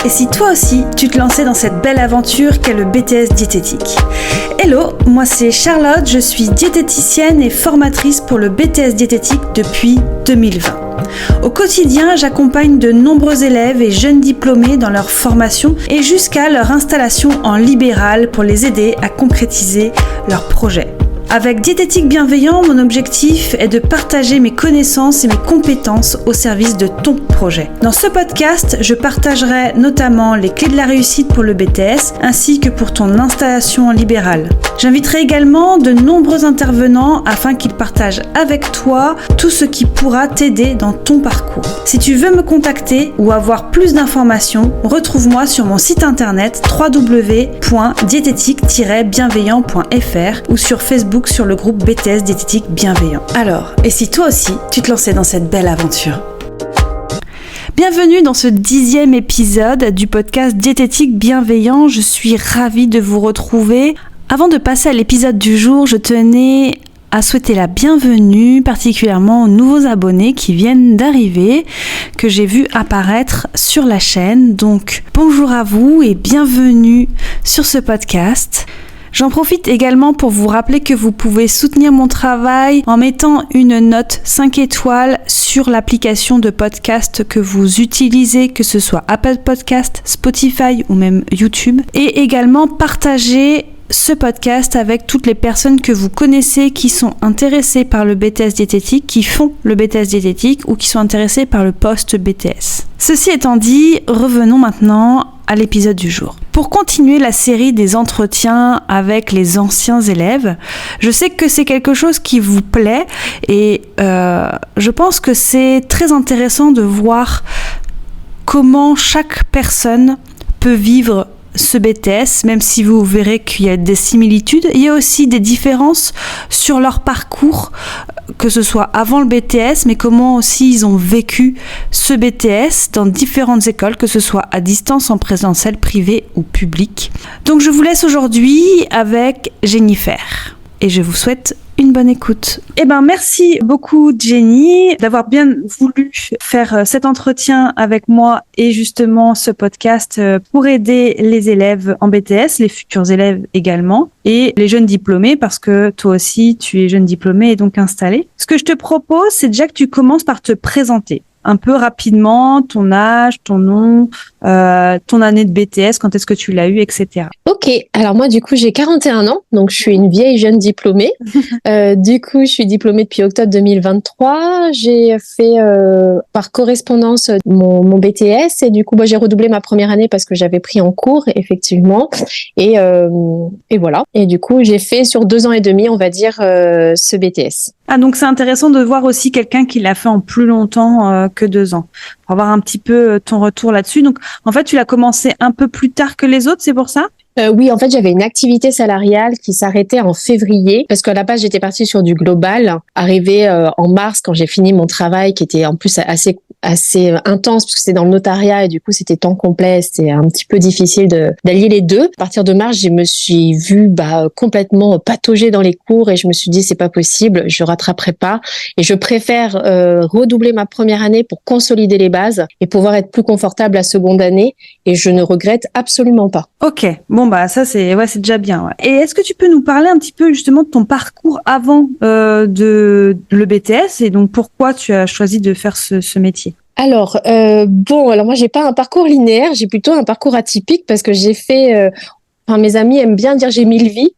Et si toi aussi, tu te lançais dans cette belle aventure qu'est le BTS diététique? Hello, moi c'est Charlotte, je suis diététicienne et formatrice pour le BTS diététique depuis 2020. Au quotidien, j'accompagne de nombreux élèves et jeunes diplômés dans leur formation et jusqu'à leur installation en libéral pour les aider à concrétiser leurs projets. Avec Diététique Bienveillant, mon objectif est de partager mes connaissances et mes compétences au service de ton projet. Dans ce podcast, je partagerai notamment les clés de la réussite pour le BTS ainsi que pour ton installation en libéral. J'inviterai également de nombreux intervenants afin qu'ils partagent avec toi tout ce qui pourra t'aider dans ton parcours. Si tu veux me contacter ou avoir plus d'informations, retrouve-moi sur mon site internet www.diététique-bienveillant.fr ou sur Facebook sur le groupe BTS Diététique Bienveillant. Alors, et si toi aussi, tu te lançais dans cette belle aventure? Bienvenue dans ce 10e épisode du podcast Diététique Bienveillant. Je suis ravie de vous retrouver. Avant de passer à l'épisode du jour, je tenais à souhaiter la bienvenue particulièrement aux nouveaux abonnés qui viennent d'arriver, que j'ai vu apparaître sur la chaîne. Donc, bonjour à vous et bienvenue sur ce podcast. J'en profite également pour vous rappeler que vous pouvez soutenir mon travail en mettant une note 5 étoiles sur l'application de podcast que vous utilisez, que ce soit Apple Podcast, Spotify ou même YouTube. Et également partager ce podcast avec toutes les personnes que vous connaissez qui sont intéressées par le BTS diététique, qui font le BTS diététique ou qui sont intéressées par le post-BTS. Ceci étant dit, revenons maintenant à l'épisode du jour. Pour continuer la série des entretiens avec les anciens élèves, je sais que c'est quelque chose qui vous plaît et je pense que c'est très intéressant de voir comment chaque personne peut vivre ce BTS, même si vous verrez qu'il y a des similitudes, il y a aussi des différences sur leur parcours, que ce soit avant le BTS, mais comment aussi ils ont vécu ce BTS dans différentes écoles, que ce soit à distance, en présentiel, privé ou public. Donc je vous laisse aujourd'hui avec Jennifer et je vous souhaite une bonne écoute. Merci beaucoup Jenny d'avoir bien voulu faire cet entretien avec moi et justement ce podcast pour aider les élèves en BTS, les futurs élèves également et les jeunes diplômés parce que toi aussi tu es jeune diplômé et donc installé. Ce que je te propose, c'est déjà que tu commences par te présenter un peu rapidement, ton âge, ton nom, ton année de BTS, quand est-ce que tu l'as eu, etc. Ok, alors moi du coup j'ai 41 ans, donc je suis une vieille jeune diplômée. Du coup je suis diplômée depuis octobre 2023. J'ai fait par correspondance mon BTS et du coup j'ai redoublé ma première année parce que j'avais pris en cours effectivement et voilà. Et du coup j'ai fait sur 2 ans et demi on va dire ce BTS. Ah donc c'est intéressant de voir aussi quelqu'un qui l'a fait en plus longtemps que 2 ans. Pour avoir un petit peu ton retour là-dessus. Donc en fait tu l'as commencé un peu plus tard que les autres, c'est pour ça? Oui, en fait, j'avais une activité salariale qui s'arrêtait en février parce qu'à la base, j'étais partie sur du global. Arrivé en mars, quand j'ai fini mon travail, qui était en plus assez intense parce que c'était dans le notariat et du coup, c'était temps complet. C'était un petit peu difficile d'allier les deux. À partir de mars, je me suis vue complètement patauger dans les cours et je me suis dit, c'est pas possible, je rattraperai pas et je préfère redoubler ma première année pour consolider les bases et pouvoir être plus confortable la seconde année et je ne regrette absolument pas. Ok, bon ça c'est déjà bien. Ouais. Et est-ce que tu peux nous parler un petit peu justement de ton parcours avant de le BTS et donc pourquoi tu as choisi de faire ce métier? Alors moi j'ai pas un parcours linéaire, j'ai plutôt un parcours atypique parce que j'ai fait mes amis aiment bien dire j'ai 1000 vies.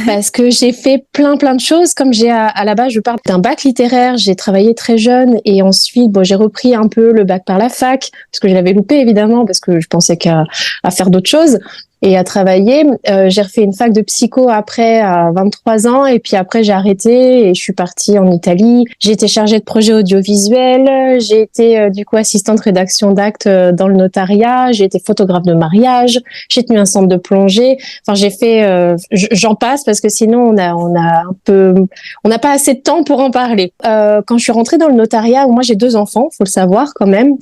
Parce que j'ai fait plein de choses. Comme j'ai à la base, je pars d'un bac littéraire, j'ai travaillé très jeune et ensuite, j'ai repris un peu le bac par la fac parce que je l'avais loupé évidemment parce que je pensais qu'à faire d'autres choses. et à travailler. J'ai refait une fac de psycho après à 23 ans et puis après j'ai arrêté et je suis partie en Italie. J'ai été chargée de projet audiovisuel, j'ai été du coup assistante rédaction d'actes dans le notariat, j'ai été photographe de mariage, j'ai tenu un centre de plongée. Enfin j'ai fait, j'en passe parce que sinon on n'a pas assez de temps pour en parler. Quand je suis rentrée dans le notariat, moi j'ai 2 enfants, faut le savoir quand même.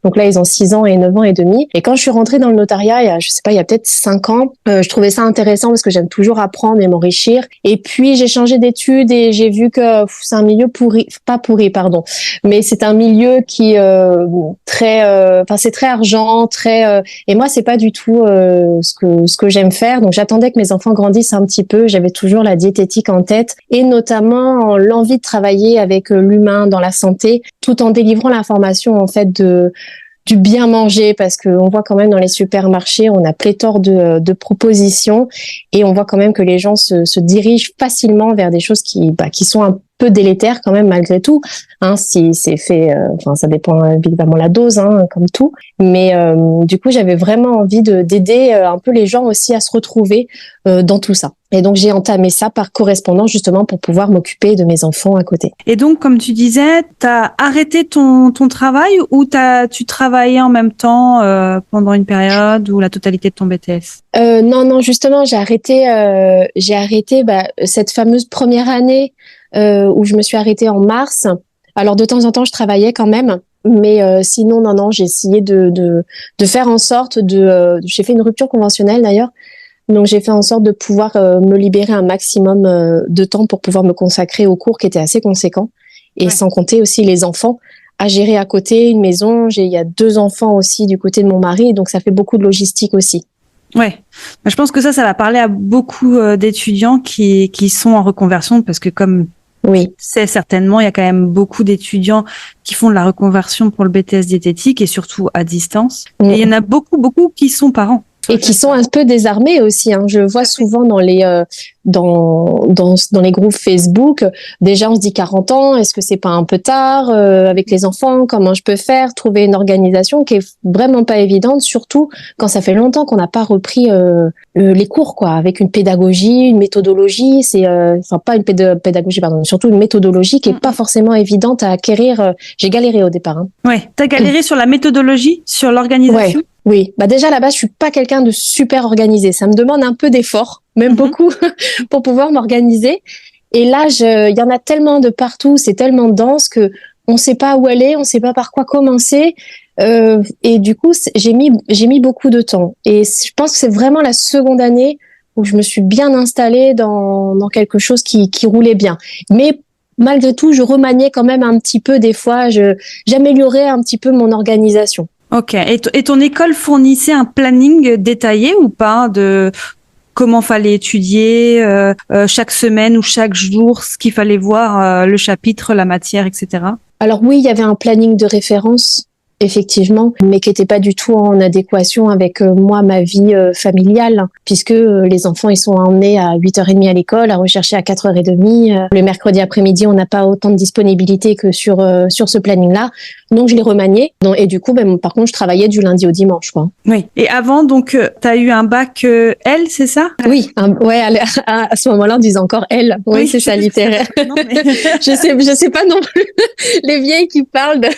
Donc là ils ont 6 ans et 9 ans et demi. Et quand je suis rentrée dans le notariat, il y a peut-être 5 ans. Je trouvais ça intéressant parce que j'aime toujours apprendre et m'enrichir. Et puis, j'ai changé d'études et j'ai vu que c'est un milieu pas pourri, pardon, mais c'est un milieu qui c'est très argent, et moi, c'est pas du tout ce que j'aime faire. Donc, j'attendais que mes enfants grandissent un petit peu. J'avais toujours la diététique en tête et notamment l'envie de travailler avec l'humain dans la santé, tout en délivrant l'information en fait du bien manger, parce que on voit quand même dans les supermarchés, on a pléthore de propositions et on voit quand même que les gens se dirigent facilement vers des choses qui sont un peu délétères quand même malgré tout. Si c'est fait, ça dépend évidemment la dose, comme tout. Mais du coup, j'avais vraiment envie d'aider un peu les gens aussi à se retrouver dans tout ça. Et donc, j'ai entamé ça par correspondance justement pour pouvoir m'occuper de mes enfants à côté. Et donc, comme tu disais, t'as arrêté ton travail ou tu travaillais en même temps pendant une période ou la totalité de ton BTS? Non, justement, j'ai arrêté cette fameuse première année où je me suis arrêtée en mars. Alors, de temps en temps, je travaillais quand même. Mais sinon, non, j'ai essayé de faire en sorte j'ai fait une rupture conventionnelle d'ailleurs. Donc, j'ai fait en sorte de pouvoir me libérer un maximum de temps pour pouvoir me consacrer aux cours qui étaient assez conséquents. Et sans compter aussi les enfants à gérer à côté, une maison. Il y a 2 enfants aussi du côté de mon mari. Donc, ça fait beaucoup de logistique aussi. Ouais. Je pense que ça va parler à beaucoup d'étudiants qui sont en reconversion parce que comme oui, c'est certainement, il y a quand même beaucoup d'étudiants qui font de la reconversion pour le BTS diététique et surtout à distance. Et il y en a beaucoup qui sont parents. Et qui sont un peu désarmés aussi. Je vois souvent dans les dans les groupes Facebook, déjà on se dit 40 ans, est-ce que c'est pas un peu tard avec les enfants? Comment je peux faire? Trouver une organisation qui est vraiment pas évidente, surtout quand ça fait longtemps qu'on n'a pas repris les cours, quoi, avec une pédagogie, une méthodologie. C'est pas une pédagogie, pardon, surtout une méthodologie qui est pas forcément évidente à acquérir. J'ai galéré au départ. Ouais, t'as galéré sur la méthodologie, sur l'organisation. Ouais. Oui, déjà à la base, je suis pas quelqu'un de super organisé. Ça me demande un peu d'effort, même beaucoup, pour pouvoir m'organiser. Et là, il y en a tellement de partout, c'est tellement dense que on sait pas où aller, on sait pas par quoi commencer. Et du coup, j'ai mis beaucoup de temps. Et je pense que c'est vraiment la seconde année où je me suis bien installée dans quelque chose qui roulait bien. Mais malgré tout, je remaniais quand même un petit peu des fois. J'améliorais un petit peu mon organisation. Ok. Et ton école fournissait un planning détaillé ou pas de comment fallait étudier chaque semaine ou chaque jour, ce qu'il fallait voir, le chapitre, la matière, etc. Alors oui, il y avait un planning de référence, effectivement, mais qui n'était pas du tout en adéquation avec moi, ma vie familiale, puisque les enfants, ils sont emmenés à 8h30 à l'école, à rechercher à 4h30. Le mercredi après-midi, on n'a pas autant de disponibilité que sur ce planning-là. Donc, je l'ai remanié. Et du coup, par contre, je travaillais du lundi au dimanche, quoi. Oui. Et avant, donc, tu as eu un bac L, c'est ça? Oui. À ce moment-là, on disait encore L. Oui, c'est ça, littéraire. Non, mais... je sais pas non plus les vieilles qui parlent de...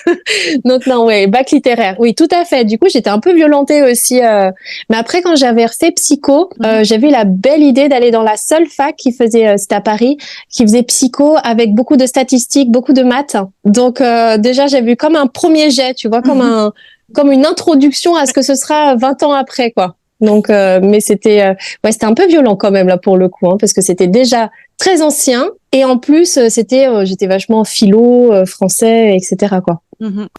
Donc, non, ouais, bac littéraire. Oui, tout à fait. Du coup, j'étais un peu violentée aussi. Mais après, quand j'avais fait psycho, j'avais eu la belle idée d'aller dans la seule fac qui faisait, c'était à Paris, qui faisait psycho avec beaucoup de statistiques, beaucoup de maths. Donc, déjà, j'avais eu comme un premier jet, tu vois, comme une introduction à ce que ce sera 20 ans après, quoi. Donc, mais c'était un peu violent quand même là pour le coup, parce que c'était déjà très ancien et en plus j'étais vachement philo, français, etc. quoi.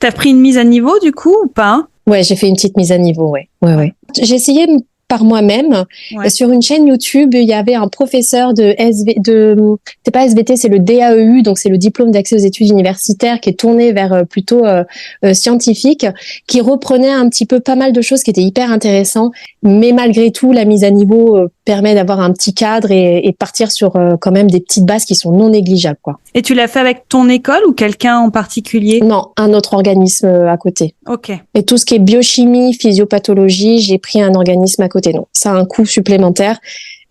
T'as pris une mise à niveau du coup ou pas? Ouais, j'ai fait une petite mise à niveau, ouais. J'ai essayé par moi-même. Sur une chaîne YouTube, il y avait un professeur c'est pas SVT, c'est le DAEU, donc c'est le diplôme d'accès aux études universitaires, qui est tourné vers plutôt scientifique, qui reprenait un petit peu pas mal de choses qui étaient hyper intéressantes, mais malgré tout, la mise à niveau permet d'avoir un petit cadre et partir sur quand même des petites bases qui sont non négligeables, quoi. Et tu l'as fait avec ton école ou quelqu'un en particulier? Non, un autre organisme à côté. Ok. Et tout ce qui est biochimie, physiopathologie, j'ai pris un organisme à côté. Non, ça a un coût supplémentaire,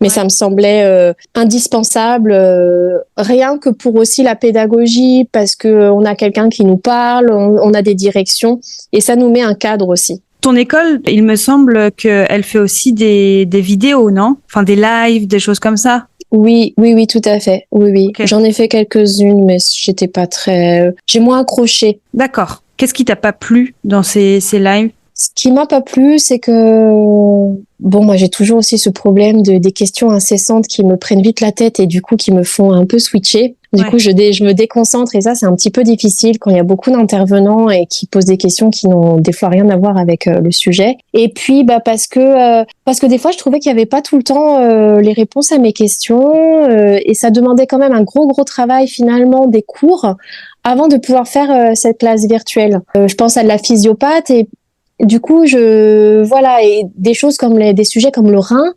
mais ça me semblait indispensable, rien que pour aussi la pédagogie, parce que on a quelqu'un qui nous parle, on a des directions, et ça nous met un cadre aussi. Ton école, il me semble qu'elle fait aussi des vidéos, non? Enfin, des lives, des choses comme ça. Oui, tout à fait. Oui. Okay. J'en ai fait quelques-unes, mais j'ai moins accroché. D'accord. Qu'est-ce qui t'a pas plu dans ces lives? Ce qui m'a pas plu, c'est que moi j'ai toujours aussi ce problème des questions incessantes qui me prennent vite la tête et du coup qui me font un peu switcher. Du coup, je me déconcentre et ça, c'est un petit peu difficile quand il y a beaucoup d'intervenants et qui posent des questions qui n'ont des fois rien à voir avec le sujet. Et puis, parce que des fois, je trouvais qu'il y avait pas tout le temps les réponses à mes questions et ça demandait quand même un gros travail finalement des cours avant de pouvoir faire cette classe virtuelle. Je pense à de la physiopathe et du coup, et des choses comme des sujets comme le rein.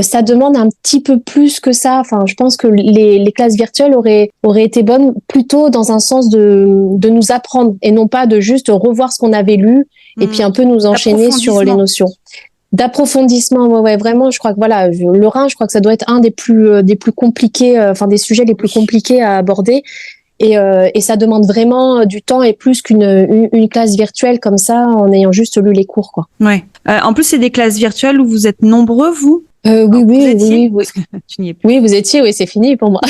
Ça demande un petit peu plus que ça. Enfin, je pense que les classes virtuelles auraient été bonnes plutôt dans un sens de nous apprendre et non pas de juste revoir ce qu'on avait lu et puis un peu nous enchaîner sur les notions. D'approfondissement, ouais, vraiment, je crois que le rein, je crois que ça doit être un des plus compliqués, des sujets les plus compliqués à aborder. Et ça demande vraiment du temps et plus qu'une classe virtuelle comme ça en ayant juste lu les cours, quoi. Ouais. En plus, c'est des classes virtuelles où vous êtes nombreux, vous? Oui. Tu n'y es plus. Oui, vous étiez, oui, c'est fini pour moi.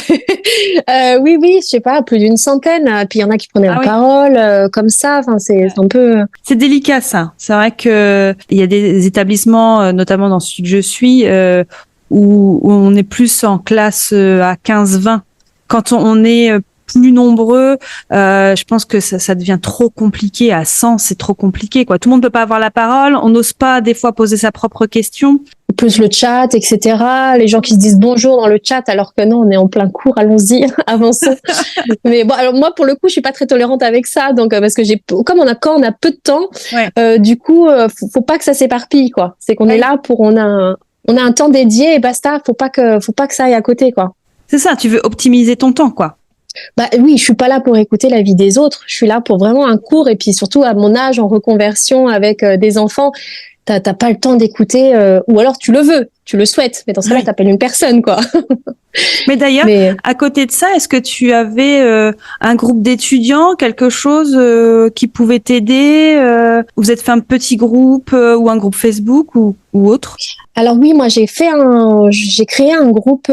Oui, je sais pas, plus d'une centaine. Puis il y en a qui prenaient la parole comme ça. Enfin, c'est un peu. C'est délicat, ça. C'est vrai que il y a des établissements, notamment dans celui que je suis, où on est plus en classe à 15-20. Quand on est plus nombreux, je pense que ça devient trop compliqué. À 100, c'est trop compliqué, quoi. Tout le monde peut pas avoir la parole. On n'ose pas, des fois, poser sa propre question. Plus le chat, etc. Les gens qui se disent bonjour dans le chat, alors que non, on est en plein cours, allons-y, avançons. Mais bon, alors moi, pour le coup, je suis pas très tolérante avec ça, donc parce que quand on a peu de temps, du coup, faut pas que ça s'éparpille, quoi. C'est qu'on est là on a un temps dédié et basta. Faut pas que ça aille à côté, quoi. C'est ça. Tu veux optimiser ton temps, quoi. Oui, je suis pas là pour écouter la vie des autres. Je suis là pour vraiment un cours et puis surtout à mon âge en reconversion avec des enfants. T'as pas le temps d'écouter, ou alors tu le souhaites, mais dans ce cas-là, t'appelles une personne, quoi. Mais d'ailleurs, à côté de ça, est-ce que tu avais un groupe d'étudiants, quelque chose qui pouvait t'aider? Vous êtes fait un petit groupe ou un groupe Facebook ou autre? Alors oui, moi j'ai créé un groupe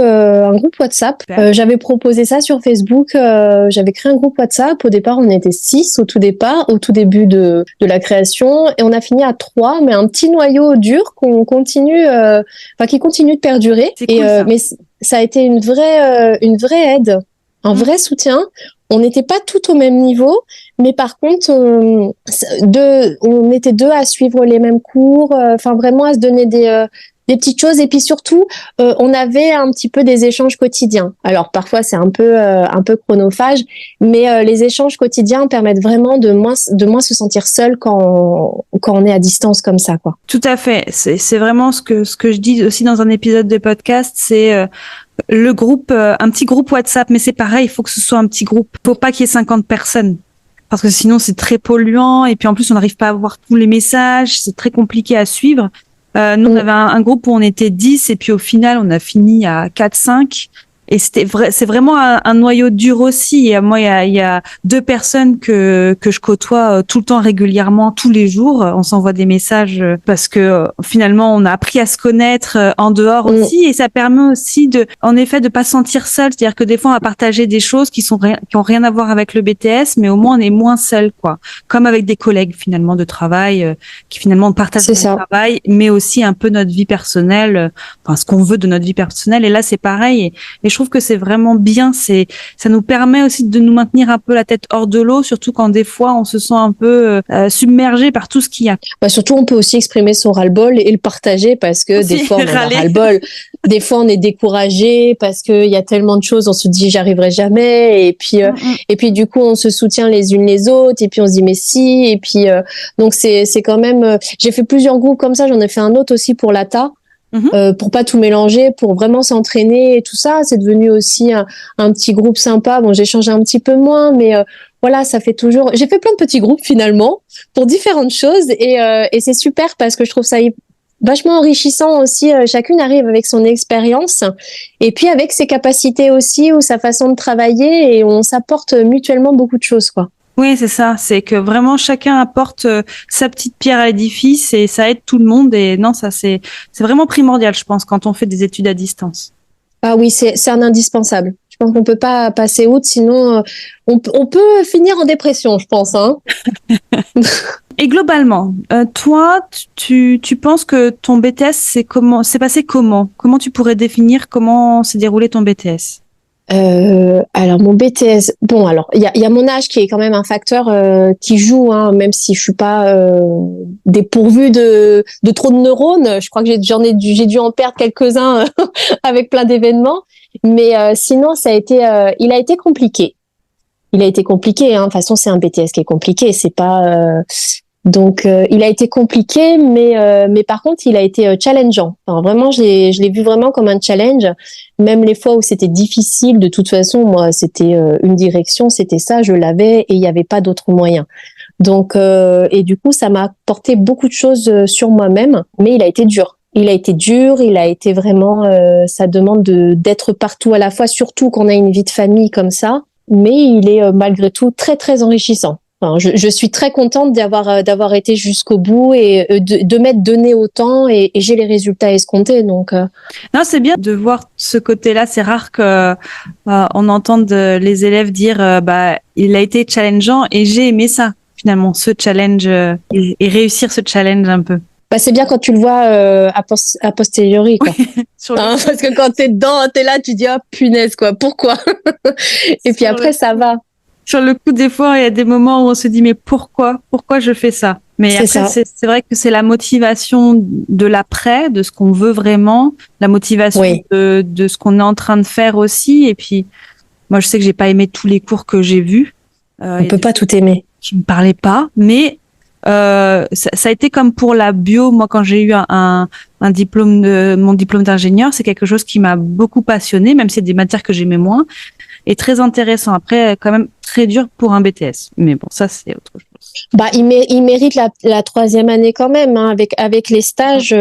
WhatsApp. J'avais proposé ça sur Facebook. J'avais créé un groupe WhatsApp. Au départ, on était 6 au tout début de la création, et on a fini à 3, mais un petit noyau dur qui continue de perdurer. C'est cool, ça. Mais ça a été une vraie aide, un vrai soutien. On n'était pas tout au même niveau, mais par contre, on était 2 à suivre les mêmes cours, vraiment à se donner des petites choses. Et puis surtout, on avait un petit peu des échanges quotidiens. Alors parfois, c'est un peu chronophage, mais les échanges quotidiens permettent vraiment de moins se sentir seul quand on est à distance comme ça, quoi. Tout à fait. C'est vraiment ce que je dis aussi dans un épisode de podcast, c'est le groupe, un petit groupe WhatsApp, mais c'est pareil, il faut que ce soit un petit groupe. Faut pas qu'il y ait 50 personnes. Parce que sinon, c'est très polluant. Et puis, en plus, on n'arrive pas à voir tous les messages. C'est très compliqué à suivre. Nous, on avait un groupe où on était 10 et puis au final, on a fini à 4-5. Et c'est vraiment un noyau dur aussi. Et moi, il y a 2 personnes que je côtoie tout le temps, régulièrement, tous les jours. On s'envoie des messages parce que finalement, on a appris à se connaître en dehors aussi. Et ça permet aussi en effet, de pas se sentir seul. C'est-à-dire que des fois, on va partager des choses qui ont rien à voir avec le BTS, mais au moins, on est moins seul, quoi. Comme avec des collègues, finalement, de travail, qui finalement partagent notre travail, mais aussi un peu notre vie personnelle, ce qu'on veut de notre vie personnelle. Et là, c'est pareil. Et je trouve que c'est vraiment bien. Ça nous permet aussi de nous maintenir un peu la tête hors de l'eau, surtout quand des fois on se sent un peu submergé par tout ce qu'il y a. Surtout, on peut aussi exprimer son ras-le-bol et le partager parce que des fois on a ras-le-bol, des fois on est découragé parce que il y a tellement de choses, on se dit j'arriverai jamais, et puis du coup on se soutient les unes les autres, et puis on se dit mais si, et puis donc c'est quand même. J'ai fait plusieurs groupes comme ça, j'en ai fait un autre aussi pour l'ATA. Pour pas tout mélanger, pour vraiment s'entraîner et tout ça. C'est devenu aussi un petit groupe sympa. Bon, j'ai changé un petit peu moins, mais voilà, ça fait toujours. J'ai fait plein de petits groupes finalement pour différentes choses, et c'est super parce que je trouve ça vachement enrichissant aussi. Chacune arrive avec son expérience et puis avec ses capacités aussi, ou sa façon de travailler, et on s'apporte mutuellement beaucoup de choses, quoi. Oui, c'est ça. C'est que vraiment chacun apporte sa petite pierre à l'édifice et ça aide tout le monde. Et non, ça c'est vraiment primordial, je pense, quand on fait des études à distance. Ah oui, c'est un indispensable. Je pense qu'on peut pas passer outre, sinon on peut finir en dépression, je pense, hein. Et globalement, toi, tu penses que ton BTS, c'est passé comment? Comment tu pourrais définir comment s'est déroulé ton BTS? Alors mon BTS, bon alors il y a mon âge qui est quand même un facteur qui joue, hein, même si je suis pas dépourvue de trop de neurones. Je crois que j'ai dû en perdre quelques-uns avec plein d'événements, mais sinon il a été compliqué. Il a été compliqué, hein. De toute façon, c'est un BTS qui est compliqué. C'est pas donc il a été compliqué, mais par contre, il a été challengeant. Enfin, vraiment, je l'ai vu vraiment comme un challenge. Même les fois où c'était difficile, de toute façon, moi, c'était une direction, c'était ça, je l'avais et il n'y avait pas d'autre moyen. Donc et du coup, ça m'a apporté beaucoup de choses sur moi-même, mais il a été dur. Il a été dur, il a été vraiment. Ça demande d'être partout à la fois, surtout qu'on a une vie de famille comme ça. Mais il est malgré tout très très enrichissant. Enfin, je suis très contente d'avoir été jusqu'au bout et de m'être donné autant et j'ai les résultats escomptés. Donc non, c'est bien de voir ce côté-là. C'est rare que on entende les élèves dire bah il a été challengeant et j'ai aimé ça finalement ce challenge et réussir ce challenge un peu. bah c'est bien quand tu le vois a posteriori quoi. Parce que quand t'es dedans, t'es là, tu dis oh punaise quoi, pourquoi? Et puis après ça va. Sur le coup, des fois, il y a des moments où on se dit mais pourquoi je fais ça? Mais après, c'est vrai que c'est la motivation de l'après, de ce qu'on veut vraiment, la motivation de ce qu'on est en train de faire aussi. Et puis, moi, je sais que j'ai pas aimé tous les cours que j'ai vus. On peut pas tout aimer. Qui me parlaient pas, mais ça a été comme pour la bio. Moi, quand j'ai eu mon diplôme d'ingénieur, c'est quelque chose qui m'a beaucoup passionné, même si c'est des matières que j'aimais moins. Et très intéressant. Après, quand même très dur pour un BTS. Mais bon, ça, c'est autre chose. Bah, il mérite la troisième année quand même, hein, avec les stages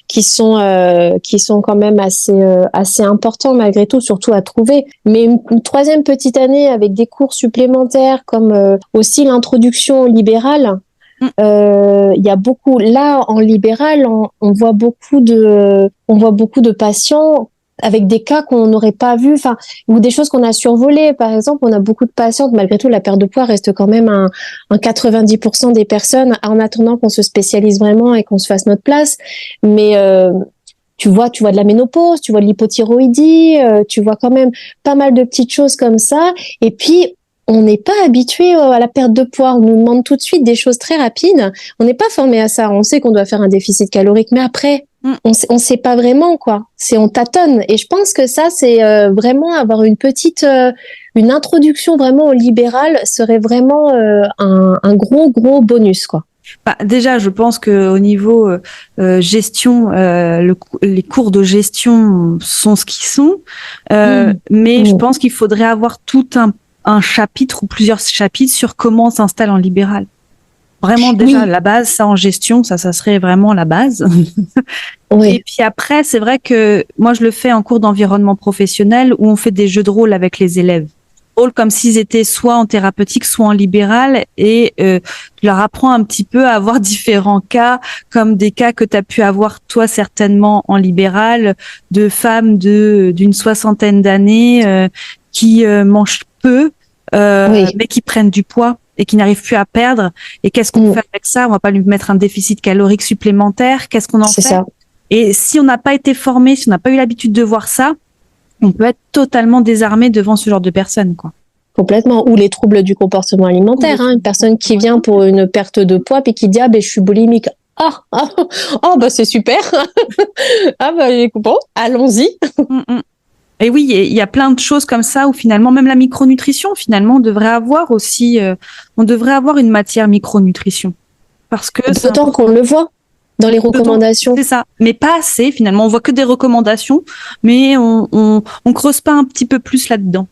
qui sont quand même assez importants malgré tout, surtout à trouver. Mais une troisième petite année avec des cours supplémentaires comme aussi l'introduction au libéral. Il y a beaucoup là en libéral, on voit beaucoup de patients avec des cas qu'on n'aurait pas vus, enfin, ou des choses qu'on a survolées. Par exemple, on a beaucoup de patientes, malgré tout, la perte de poids reste quand même un 90% des personnes en attendant qu'on se spécialise vraiment et qu'on se fasse notre place. Mais tu vois de la ménopause, tu vois de l'hypothyroïdie, tu vois quand même pas mal de petites choses comme ça. Et puis, on n'est pas habitué à la perte de poids. On nous demande tout de suite des choses très rapides. On n'est pas formé à ça. On sait qu'on doit faire un déficit calorique, mais après, on sait pas vraiment quoi. On tâtonne. Et je pense que ça, c'est vraiment avoir une introduction vraiment au libéral serait vraiment un gros bonus quoi. Bah, déjà, je pense que au niveau gestion, les cours de gestion sont ce qu'ils sont, mais je pense qu'il faudrait avoir tout un chapitre ou plusieurs chapitres sur comment on s'installe en libéral. Vraiment, déjà, la base, ça en gestion, ça serait vraiment la base. Et puis après, c'est vrai que moi, je le fais en cours d'environnement professionnel où on fait des jeux de rôle avec les élèves. Rôle comme s'ils étaient soit en thérapeutique, soit en libéral et tu leur apprends un petit peu à avoir différents cas, comme des cas que tu as pu avoir toi certainement en libéral, de femmes d'une soixantaine d'années qui mangent peu, mais qui prennent du poids et qui n'arrivent plus à perdre. Et qu'est-ce qu'on fait avec ça? On va pas lui mettre un déficit calorique supplémentaire. Qu'est-ce qu'on en fait? Ça. Et si on n'a pas été formé, si on n'a pas eu l'habitude de voir ça, on peut être totalement désarmé devant ce genre de personnes, quoi. Complètement. Ou les troubles du comportement alimentaire. Une personne qui vient pour une perte de poids puis qui dit je suis boulimique. Bah c'est super. Bah bon, allons-y. Et oui, il y a plein de choses comme ça où finalement, même la micronutrition, finalement, on devrait avoir aussi, on devrait avoir une matière micronutrition. Parce que d'autant qu'on le voit dans les recommandations. C'est ça. Mais pas assez, finalement. On voit que des recommandations, mais on creuse pas un petit peu plus là-dedans.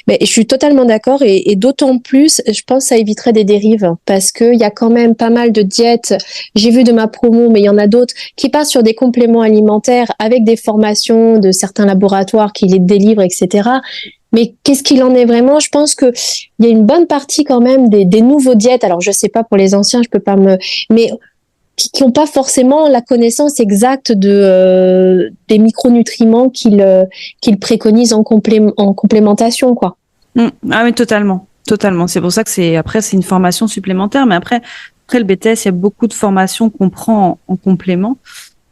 Mais je suis totalement d'accord et d'autant plus, je pense que ça éviterait des dérives parce qu'il y a quand même pas mal de diètes. J'ai vu de ma promo, mais il y en a d'autres qui passent sur des compléments alimentaires avec des formations de certains laboratoires qui les délivrent, etc. Mais qu'est-ce qu'il en est vraiment? Je pense que il y a une bonne partie quand même des nouveaux diètes. Alors je sais pas pour les anciens, je peux pas mais qui n'ont pas forcément la connaissance exacte des micronutriments qu'ils préconisent en complémentation, quoi. Ah oui, totalement. C'est pour ça que c'est une formation supplémentaire, mais après après le BTS, il y a beaucoup de formations qu'on prend en complément.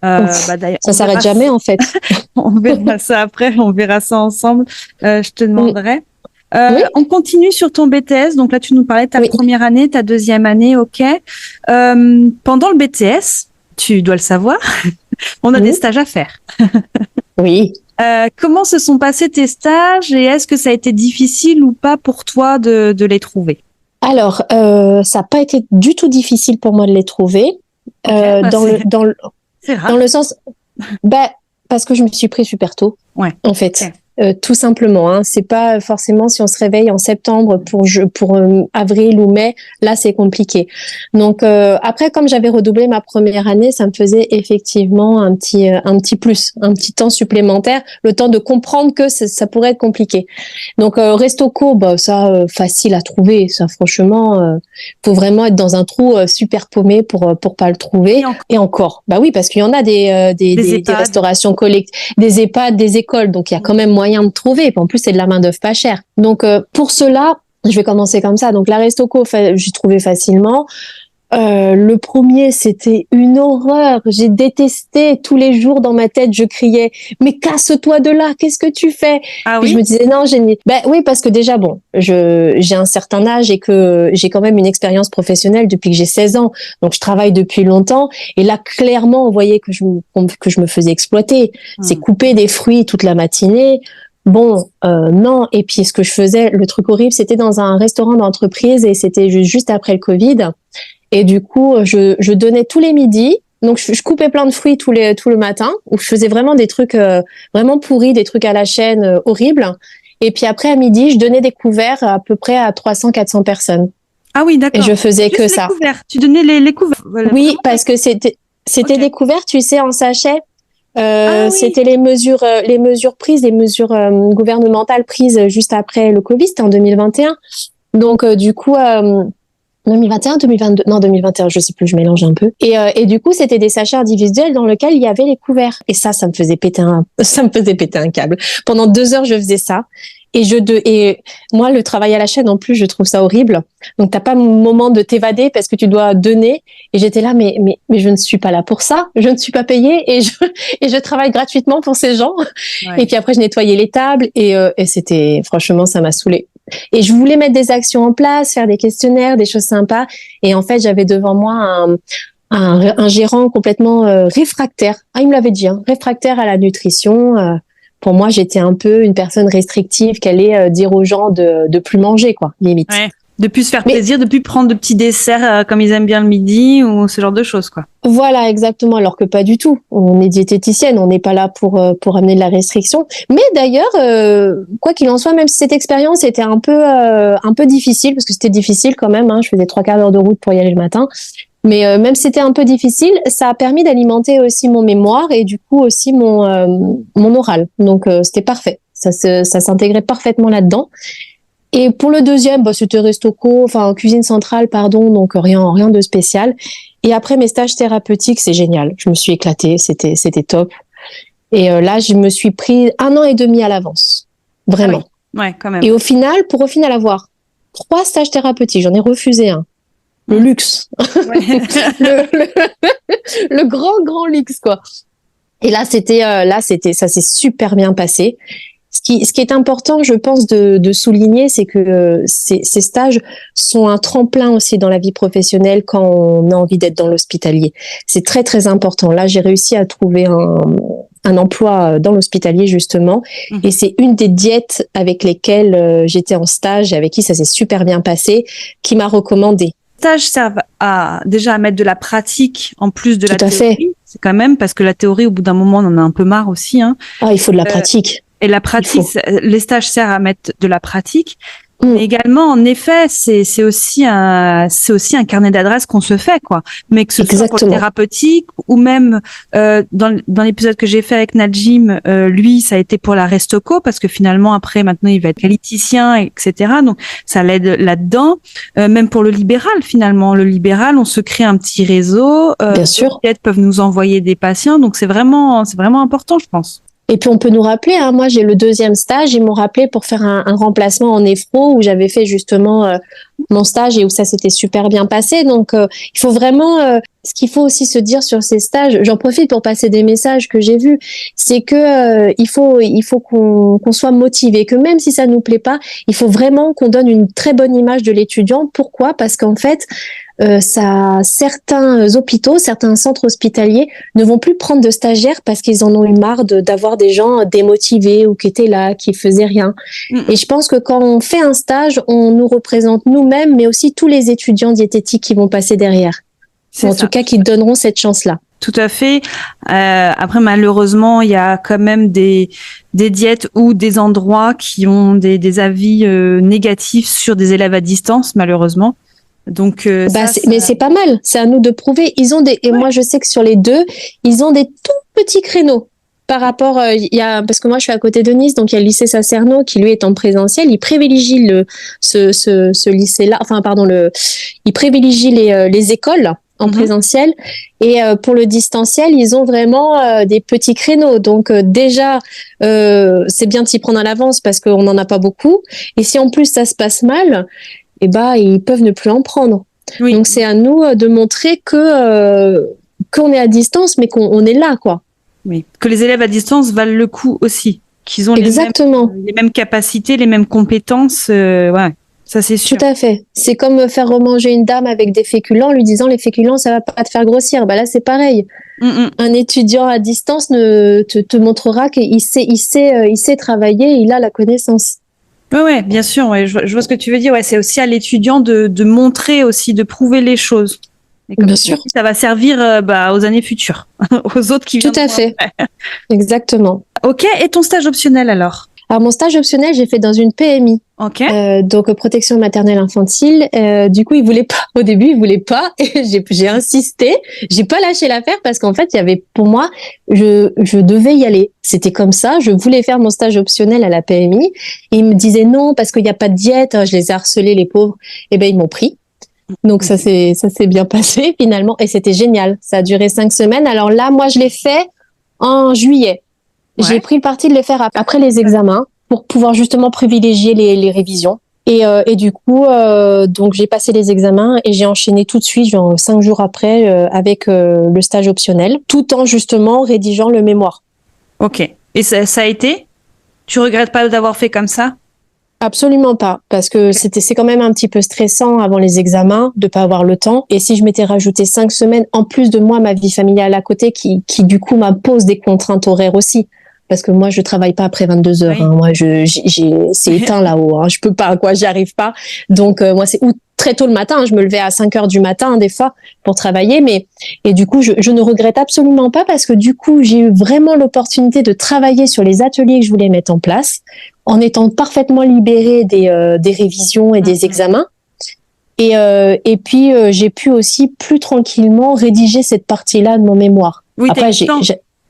D'ailleurs, ça s'arrête jamais en fait. On verra ça après, on verra ça ensemble. Je te demanderai. Oui. On continue sur ton BTS. Donc là, tu nous parlais de ta première année, ta deuxième année, ok. Pendant le BTS, tu dois le savoir, on a des stages à faire. Oui. Comment se sont passés tes stages et est-ce que ça a été difficile ou pas pour toi de les trouver? Alors, ça n'a pas été du tout difficile pour moi de les trouver. C'est rare. Dans le sens, parce que je me suis pris super tôt, en fait. Okay. Tout simplement, hein. C'est pas forcément si on se réveille en septembre pour avril ou mai, là c'est compliqué. Donc après, comme j'avais redoublé ma première année, ça me faisait effectivement un petit plus, un petit temps supplémentaire, le temps de comprendre que ça pourrait être compliqué. Donc Restauco, ça facile à trouver, ça franchement, faut vraiment être dans un trou super paumé pour pas le trouver. Et encore, oui, parce qu'il y en a des restaurations collectives, des EHPAD, des écoles, donc il y a quand même moyen de trouver. En plus, c'est de la main-d'œuvre pas chère. Donc, pour cela, je vais commencer comme ça. Donc, la Restauco, j'ai trouvé facilement. Le premier, c'était une horreur. J'ai détesté tous les jours dans ma tête. Je criais, mais casse-toi de là. Qu'est-ce que tu fais? Ah oui. Et je me disais, non, oui, parce que déjà, j'ai un certain âge et que j'ai quand même une expérience professionnelle depuis que j'ai 16 ans. Donc, je travaille depuis longtemps. Et là, clairement, on voyait que je me faisais exploiter. C'est couper des fruits toute la matinée. Non. Et puis, ce que je faisais, le truc horrible, c'était dans un restaurant d'entreprise et c'était juste après le Covid. Et du coup, je donnais tous les midis. Donc, je coupais plein de fruits tout le matin, où je faisais vraiment des trucs vraiment pourris, des trucs à la chaîne horribles. Et puis après, à midi, je donnais des couverts à peu près à 300-400 personnes. Ah oui, d'accord. Et je faisais juste que ça. Couverts. Tu donnais les couverts. Oui, parce que c'était des couverts, tu sais, en sachet. Oui. C'était les mesures prises, les mesures gouvernementales prises juste après le Covid, c'était en 2021. Donc, du coup... 2021, 2022, non 2021, je sais plus, je mélange un peu. Et du coup, c'était des sachets individuels dans lesquels il y avait les couverts. Et ça me faisait péter un câble. Pendant 2 heures, je faisais ça. Et moi, le travail à la chaîne, en plus, je trouve ça horrible. Donc, t'as pas moment de t'évader parce que tu dois donner. Et j'étais là, mais je ne suis pas là pour ça. Je ne suis pas payée et je travaille gratuitement pour ces gens. Ouais. Et puis après, je nettoyais les tables et c'était, franchement, ça m'a saoulée. Et je voulais mettre des actions en place, faire des questionnaires, des choses sympas. Et en fait, j'avais devant moi un gérant complètement réfractaire. Ah, il me l'avait dit, hein, réfractaire à la nutrition. Pour moi, j'étais un peu une personne restrictive qui allait dire aux gens de plus manger, quoi, limite. Ouais. De plus se faire plaisir, de plus prendre de petits desserts comme ils aiment bien le midi ou ce genre de choses, quoi. Voilà, exactement. Alors que pas du tout. On est diététicienne, on n'est pas là pour amener de la restriction. Mais d'ailleurs, quoi qu'il en soit, même si cette expérience était un peu difficile, parce que c'était difficile quand même, hein, je faisais 3/4 d'heure de route pour y aller le matin. Mais même si c'était un peu difficile, ça a permis d'alimenter aussi mon mémoire et du coup aussi mon oral. Donc c'était parfait. Ça s'intégrait parfaitement là-dedans. Et pour le deuxième, c'était Restauco, enfin cuisine centrale, pardon, donc rien de spécial. Et après mes stages thérapeutiques, c'est génial. Je me suis éclatée, c'était top. Et là, je me suis pris 1 an et demi à l'avance, vraiment. Ah oui. Ouais, quand même. Et pour au final avoir 3 stages thérapeutiques, j'en ai refusé un. Le luxe, ouais. le grand luxe, quoi. Et là, ça s'est super bien passé. Ce qui est important, je pense, de souligner, c'est que ces stages sont un tremplin aussi dans la vie professionnelle quand on a envie d'être dans l'hospitalier. C'est très, très important. Là, j'ai réussi à trouver un emploi dans l'hospitalier, justement. Et c'est une des diètes avec lesquelles j'étais en stage et avec qui ça s'est super bien passé, qui m'a recommandé. Les stages servent déjà à mettre de la pratique en plus de la théorie. Fait. C'est quand même, parce que la théorie, au bout d'un moment, on en a un peu marre aussi, hein. Ah, il faut de la pratique. Et la pratique, les stages servent à mettre de la pratique. Mais également, en effet, c'est aussi un carnet d'adresses qu'on se fait, quoi. Mais que ce soit pour le thérapeutique ou même dans l'épisode que j'ai fait avec Najim, lui, ça a été pour la Restauco parce que finalement après, maintenant, il va être qualiticien, etc. Donc ça l'aide là-dedans. Même pour le libéral, finalement, le libéral, on se crée un petit réseau. Bien sûr. Peut-être peuvent nous envoyer des patients. Donc c'est vraiment important, je pense. Et puis on peut nous rappeler, moi j'ai le 2e stage, ils m'ont rappelé pour faire un remplacement en néphro où j'avais fait justement mon stage et où ça s'était super bien passé. Donc, il faut vraiment, ce qu'il faut aussi se dire sur ces stages, j'en profite pour passer des messages que j'ai vus, c'est que il faut qu'on soit motivé, que même si ça nous plaît pas, il faut vraiment qu'on donne une très bonne image de l'étudiant. Pourquoi? Parce qu'en fait, certains hôpitaux, certains centres hospitaliers ne vont plus prendre de stagiaires parce qu'ils en ont eu marre d'avoir des gens démotivés ou qui étaient là, qui faisaient rien. Et je pense que quand on fait un stage, on nous représente nous-mêmes, mais aussi tous les étudiants diététiques qui vont passer derrière. Ou en tout cas, qui donneront cette chance-là. Tout à fait. Après, malheureusement, il y a quand même des diètes ou des endroits qui ont des avis négatifs sur des élèves à distance, malheureusement. Donc, mais c'est pas mal. C'est à nous de prouver. Ils ont et moi, je sais que sur les deux, ils ont des tout petits créneaux. Par rapport, parce que moi, je suis à côté de Nice, donc il y a le lycée Sacerno qui lui est en présentiel. Il privilégie ce lycée-là. Enfin, pardon, il privilégie les écoles en présentiel. Et pour le distanciel, ils ont vraiment des petits créneaux. Donc déjà, c'est bien de s'y prendre à l'avance parce qu'on n'en a pas beaucoup. Et si en plus ça se passe mal, eh ben, ils peuvent ne plus en prendre. Oui. Donc, c'est à nous de montrer qu'on est à distance, mais qu'on est là, quoi. Oui. Que les élèves à distance valent le coup aussi. Qu'ils ont Exactement. les mêmes capacités, les mêmes compétences. Ouais, ça, c'est sûr. Tout à fait. C'est comme faire remanger une dame avec des féculents, lui disant les féculents, ça va pas te faire grossir. Bah là, c'est pareil. Un étudiant à distance te montrera qu'il sait travailler, il a la connaissance. Ouais, bien sûr. Ouais, je vois ce que tu veux dire. Ouais, c'est aussi à l'étudiant de montrer aussi, de prouver les choses. Et comme bien sûr. Ça va servir aux années futures, aux autres qui viennent. Tout à fait. Exactement. Ok. Et ton stage optionnel alors? Alors mon stage optionnel, j'ai fait dans une PMI. Ok. Donc protection maternelle infantile. Du coup, il voulait pas. Au début, il voulait pas. Et j'ai insisté. J'ai pas lâché l'affaire parce qu'en fait, il y avait pour moi, je devais y aller. C'était comme ça. Je voulais faire mon stage optionnel à la PMI. Et ils me disaient non parce qu'il y a pas de diète. Je les ai harcelés les pauvres. Et ben ils m'ont pris. Donc ça s'est bien passé finalement et c'était génial. Ça a duré 5 semaines. Alors là, moi, je l'ai fait en juillet. Ouais. J'ai pris le parti de le faire après les examens pour pouvoir justement privilégier les révisions. Et du coup, donc j'ai passé les examens et j'ai enchaîné tout de suite, genre 5 jours après, avec le stage optionnel, tout en justement rédigeant le mémoire. Ok. Et ça a été? Tu regrettes pas d'avoir fait comme ça? Absolument pas, parce que c'est quand même un petit peu stressant avant les examens de pas avoir le temps. Et si je m'étais rajouté 5 semaines en plus de moi, ma vie familiale à côté, qui du coup m'impose des contraintes horaires aussi. Parce que moi, je travaille pas après 22 heures. Oui. Hein. Moi, c'est éteint là-haut. Hein. Je peux pas, quoi. J'y arrive pas. Donc, moi, c'est très tôt le matin. Hein. Je me levais à 5 heures du matin, des fois, pour travailler. Et du coup, je ne regrette absolument pas parce que du coup, j'ai eu vraiment l'opportunité de travailler sur les ateliers que je voulais mettre en place en étant parfaitement libérée des révisions et des examens. Et puis, j'ai pu aussi plus tranquillement rédiger cette partie-là de mon mémoire. Oui, après,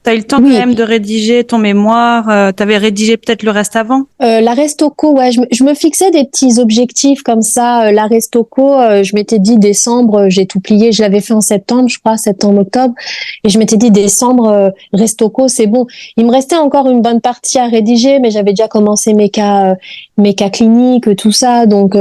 T'as eu le temps quand même de rédiger ton mémoire. T'avais rédigé peut-être le reste avant? La Restoco, ouais. Je me fixais des petits objectifs comme ça. La Restoco, je m'étais dit décembre, j'ai tout plié. Je l'avais fait en septembre, je crois, septembre-octobre. Et je m'étais dit décembre, Restoco, c'est bon. Il me restait encore une bonne partie à rédiger, mais j'avais déjà commencé mes cas cliniques, tout ça. Donc,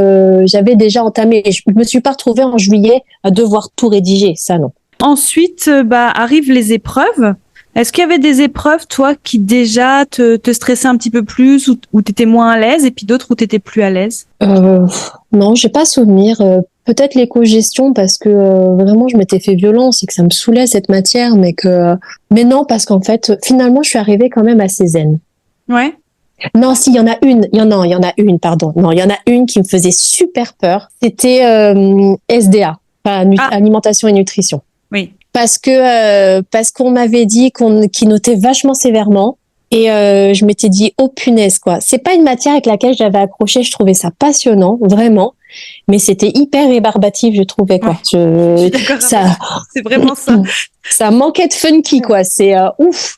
j'avais déjà entamé. Et je me suis pas retrouvée en juillet à devoir tout rédiger. Ça, non. Ensuite, arrivent les épreuves. Est-ce qu'il y avait des épreuves, toi, qui déjà te stressaient un petit peu plus ou t'étais moins à l'aise et puis d'autres où t'étais plus à l'aise? Non, j'ai pas souvenir. Peut-être l'éco-gestion parce que vraiment je m'étais fait violence et que ça me saoulait cette matière, mais non parce qu'en fait finalement je suis arrivée quand même assez zen. Ouais. Non, si, il y en a une, pardon. Non, il y en a une qui me faisait super peur. C'était SDA, alimentation et nutrition. Oui. Parce qu'on m'avait dit qu'il notait vachement sévèrement et je m'étais dit oh punaise quoi. C'est pas une matière avec laquelle j'avais accroché, je trouvais ça passionnant vraiment, mais c'était hyper rébarbatif je trouvais quoi. Ouais. Ça c'est vraiment ça. Ça manquait de funky quoi, c'est ouf.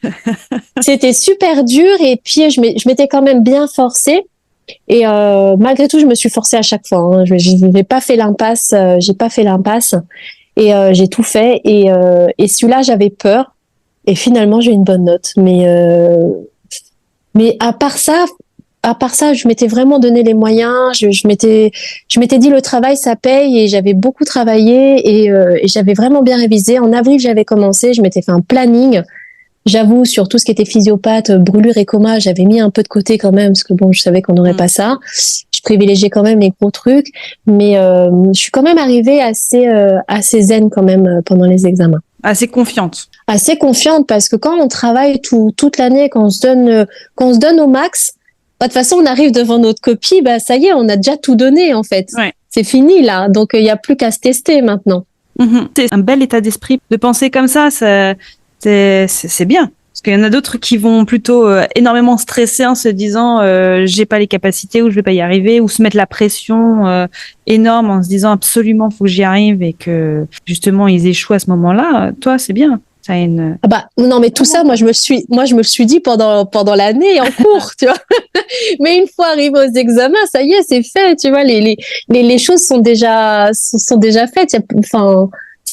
C'était super dur et puis je m'étais quand même bien forcée. Et malgré tout, je me suis forcée à chaque fois. Hein. J'ai pas fait l'impasse. Et j'ai tout fait et celui-là j'avais peur et finalement j'ai une bonne note mais à part ça à part ça, je m'étais vraiment donné les moyens. Je m'étais dit le travail ça paye et j'avais beaucoup travaillé et j'avais vraiment bien révisé. En avril, j'avais commencé. Je m'étais fait un planning. J'avoue, sur tout ce qui était physiopathe, brûlure et coma, j'avais mis un peu de côté quand même parce que bon, je savais qu'on n'aurait pas ça. Je privilégiais quand même les gros trucs, mais je suis quand même arrivée assez zen quand même pendant les examens. Assez confiante. Assez confiante parce que quand on travaille toute l'année, quand on se donne au max, de toute façon, on arrive devant notre copie, bah ça y est, on a déjà tout donné en fait. Ouais. C'est fini là, donc il y a plus qu'à se tester maintenant. C'est un bel état d'esprit de penser comme ça. C'est bien. Parce qu'il y en a d'autres qui vont plutôt énormément stresser en se disant j'ai pas les capacités ou je vais pas y arriver, ou se mettre la pression énorme en se disant absolument faut que j'y arrive et que justement ils échouent à ce moment-là. Toi, c'est bien. Ça a une... Ah bah non, mais tout ça, moi je me le suis dit pendant l'année en cours, tu vois. Mais une fois arrivé aux examens, ça y est, c'est fait, tu vois. Les choses sont déjà faites.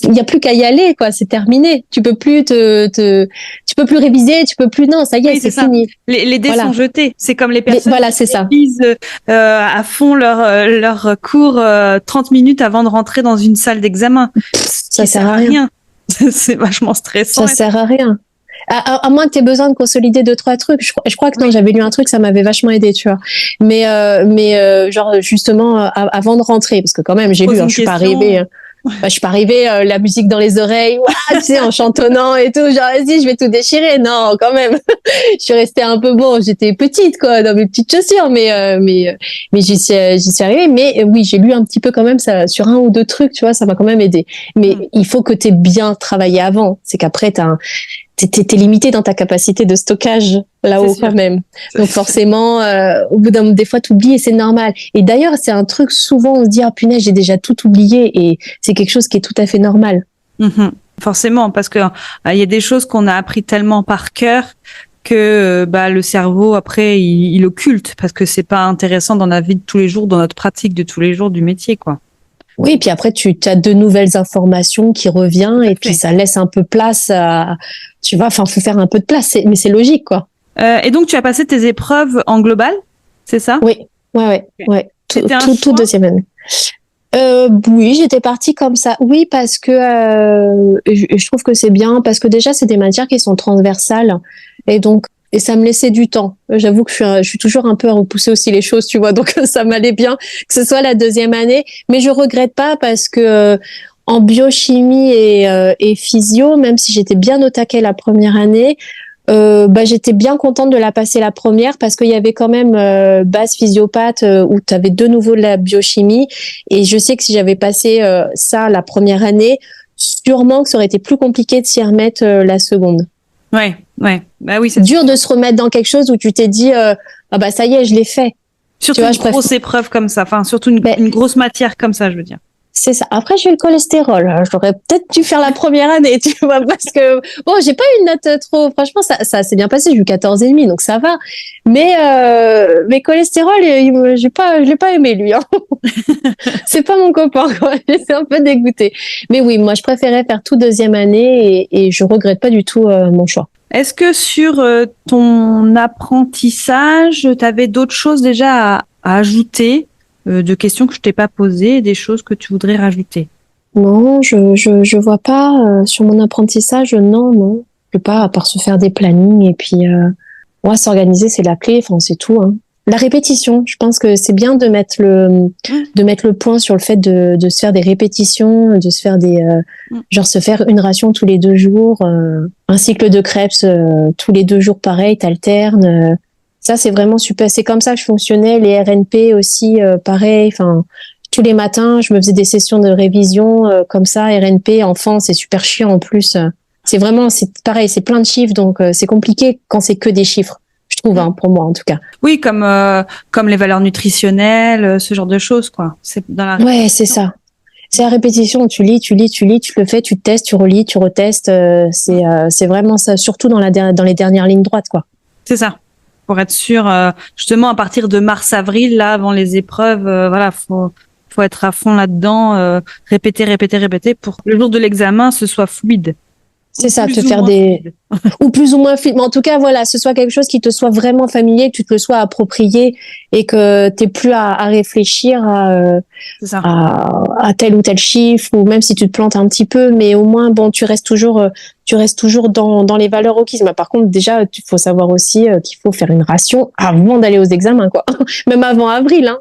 Il y a plus qu'à y aller, quoi. C'est terminé. Tu peux plus tu peux plus réviser, tu peux plus. Non, ça y est, Oui, c'est fini. Les dés Voilà. sont jetés. C'est comme les personnes c'est ça. qui lisent à fond leur cours 30 minutes avant de rentrer dans une salle d'examen. Ça sert à rien. C'est vachement stressant. Ça sert à rien. À moins que tu aies besoin de consolider 2-3 trucs. Je crois que non, j'avais lu un truc, ça m'avait vachement aidé, tu vois. Mais genre justement avant de rentrer, parce que quand même j'ai lu, je suis pas arrivée. Je suis pas arrivée la musique dans les oreilles, tu sais, en chantonnant et tout, genre vas-y, je vais tout déchirer. Non, quand même. Je suis restée un peu j'étais petite quoi, dans mes petites chaussures, mais j'y suis arrivée. Mais oui, j'ai lu un petit peu quand même ça sur un ou deux trucs, tu vois, ça m'a quand même aidé. Mais il faut que tu aies bien travaillé avant. C'est qu'après t'es limité dans ta capacité de stockage là-haut quand même. Donc forcément, au bout des fois, t'oublies et c'est normal. Et d'ailleurs, c'est un truc souvent on se dit ah punaise, j'ai déjà tout oublié et c'est quelque chose qui est tout à fait normal. Forcément, parce que il y a des choses qu'on a appris tellement par cœur que le cerveau après il occulte parce que c'est pas intéressant dans la vie de tous les jours, dans notre pratique de tous les jours du métier, quoi. Oui, puis après tu as de nouvelles informations qui reviennent et puis ça laisse un peu place à, tu vois, faut faire un peu de place, mais c'est logique quoi. Et donc tu as passé tes épreuves en global, c'est ça? Oui, ouais. C'était tout deuxième année. Oui, j'étais partie comme ça. Oui, parce que je trouve que c'est bien parce que déjà c'est des matières qui sont transversales et ça me laissait du temps. J'avoue que je suis toujours un peu à repousser aussi les choses, tu vois. Donc ça m'allait bien que ce soit la deuxième année, mais je regrette pas parce que en biochimie et physio, même si j'étais bien au taquet la première année, j'étais bien contente de la passer la première parce qu'il y avait quand même base physiopathe où tu avais de nouveau de la biochimie et je sais que si j'avais passé ça la première année, sûrement que ça aurait été plus compliqué de s'y remettre la seconde. Ouais. Bah oui, c'est dur de se remettre dans quelque chose où tu t'es dit ça y est, je l'ai fait. Surtout une grosse épreuve comme ça, enfin surtout une grosse matière comme ça, je veux dire. C'est ça. Après, j'ai eu le cholestérol. J'aurais peut-être dû faire la première année, tu vois, parce que bon, j'ai pas eu une note trop. Franchement, ça s'est bien passé. J'ai eu 14,5, donc ça va. Mais cholestérol, je l'ai pas aimé lui. Hein. C'est pas mon copain, quoi. J'étais un peu dégoûtée. Mais oui, moi, je préférais faire tout deuxième année et je regrette pas du tout mon choix. Est-ce que sur ton apprentissage, tu avais d'autres choses déjà à ajouter? De questions que je t'ai pas posées, des choses que tu voudrais rajouter? Non, je vois pas sur mon apprentissage. Non, je sais pas à part se faire des plannings et puis s'organiser c'est la clé. Enfin c'est tout. Hein. La répétition, je pense que c'est bien de mettre le point sur le fait de se faire des répétitions, de se faire se faire une ration tous les 2 jours, un cycle de Krebs tous les 2 jours pareil, t'alternes. Ça, c'est vraiment super. C'est comme ça que je fonctionnais. Les RNP aussi, pareil. Enfin, tous les matins, je me faisais des sessions de révision comme ça. RNP, enfant, c'est super chiant en plus. C'est pareil, c'est plein de chiffres, donc c'est compliqué quand c'est que des chiffres. Je trouve, pour moi en tout cas. Oui, comme les valeurs nutritionnelles, ce genre de choses, quoi. C'est dans la répétition. Ouais, c'est ça. C'est la répétition. Tu lis, tu le fais, tu testes, tu relis, tu retestes. C'est vraiment ça, surtout dans les dernières lignes droites, quoi. C'est ça. Pour être sûr, justement, à partir de mars-avril, là, avant les épreuves, faut être à fond là-dedans, répéter, pour que le jour de l'examen, ce soit fluide. C'est ça, te faire des Ou plus ou moins mais en tout cas, voilà, ce soit quelque chose qui te soit vraiment familier, que tu te le sois approprié et que t'aies plus à réfléchir C'est ça. à tel ou tel chiffre, ou même si tu te plantes un petit peu, mais au moins, bon, tu restes toujours dans les valeurs requises. Mais par contre, déjà, il faut savoir aussi qu'il faut faire une ration avant d'aller aux examens, quoi. Même avant avril, hein.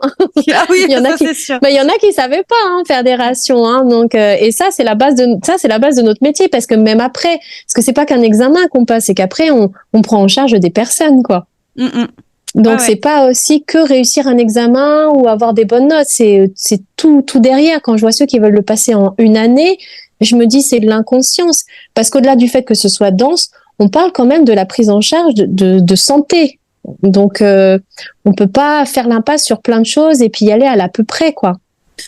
Ah oui, Il y en a ça, c'est sûr. il y en a qui savaient pas, hein, faire des rations, hein. Donc, et ça, c'est la base de notre métier, parce que même après, parce que c'est pas qu'un examen qu'on passe, c'est qu'après, on prend en charge des personnes, quoi. Donc, c'est pas aussi que réussir un examen ou avoir des bonnes notes. C'est tout derrière. Quand je vois ceux qui veulent le passer en une année, je me dis, c'est de l'inconscience. Parce qu'au-delà du fait que ce soit dense, on parle quand même de la prise en charge de santé. Donc, on peut pas faire l'impasse sur plein de choses et puis y aller à l'à peu près, quoi.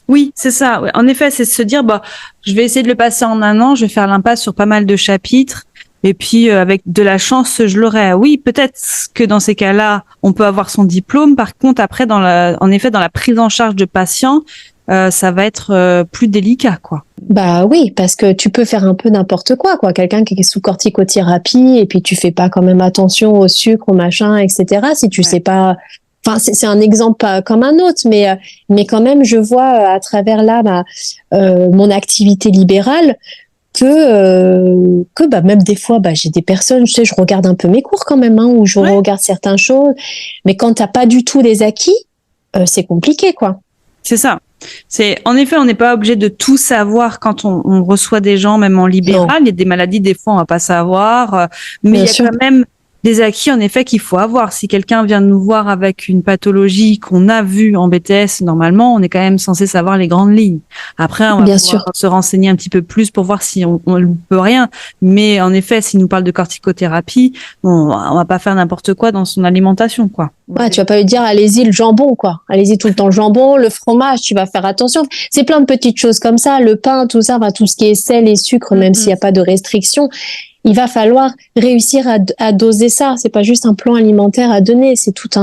Oui, c'est ça. Ouais. En effet, c'est se dire, bah, je vais essayer de le passer en un an, je vais faire l'impasse sur pas mal de chapitres. Et puis, avec de la chance, je l'aurai. Oui, peut-être que dans ces cas-là, on peut avoir son diplôme. Par contre, après, en effet, dans la prise en charge de patients, ça va être plus délicat, quoi. Bah oui, parce que tu peux faire un peu n'importe quoi. Quelqu'un qui est sous corticothérapie et puis tu fais pas quand même attention au sucre, au machin, etc. Si tu sais pas, enfin c'est un exemple pas comme un autre, mais quand même je vois à travers là mon activité libérale que bah même des fois j'ai des personnes, tu sais, je regarde un peu mes cours quand même, hein, où je regarde certaines choses, mais quand t'as pas du tout les acquis, c'est compliqué, quoi. C'est ça. En effet, on n'est pas obligé de tout savoir quand on reçoit des gens, même en libéral. Non. Il y a des maladies, des fois, on va pas savoir, mais il y a quand même des acquis, en effet, qu'il faut avoir. Si quelqu'un vient nous voir avec une pathologie qu'on a vue en BTS, normalement, on est quand même censé savoir les grandes lignes. Après, on va pouvoir se renseigner un petit peu plus pour voir si on ne peut rien. Mais en effet, s'il nous parle de corticothérapie, on va pas faire n'importe quoi dans son alimentation, quoi. Ouais, tu vas pas lui dire, allez-y, le jambon, quoi. Allez-y tout le temps le jambon, le fromage, tu vas faire attention. C'est plein de petites choses comme ça, le pain, tout ça, tout ce qui est sel et sucre, même s'il n'y a pas de restriction. Il va falloir réussir à doser ça. C'est pas juste un plan alimentaire à donner. C'est toute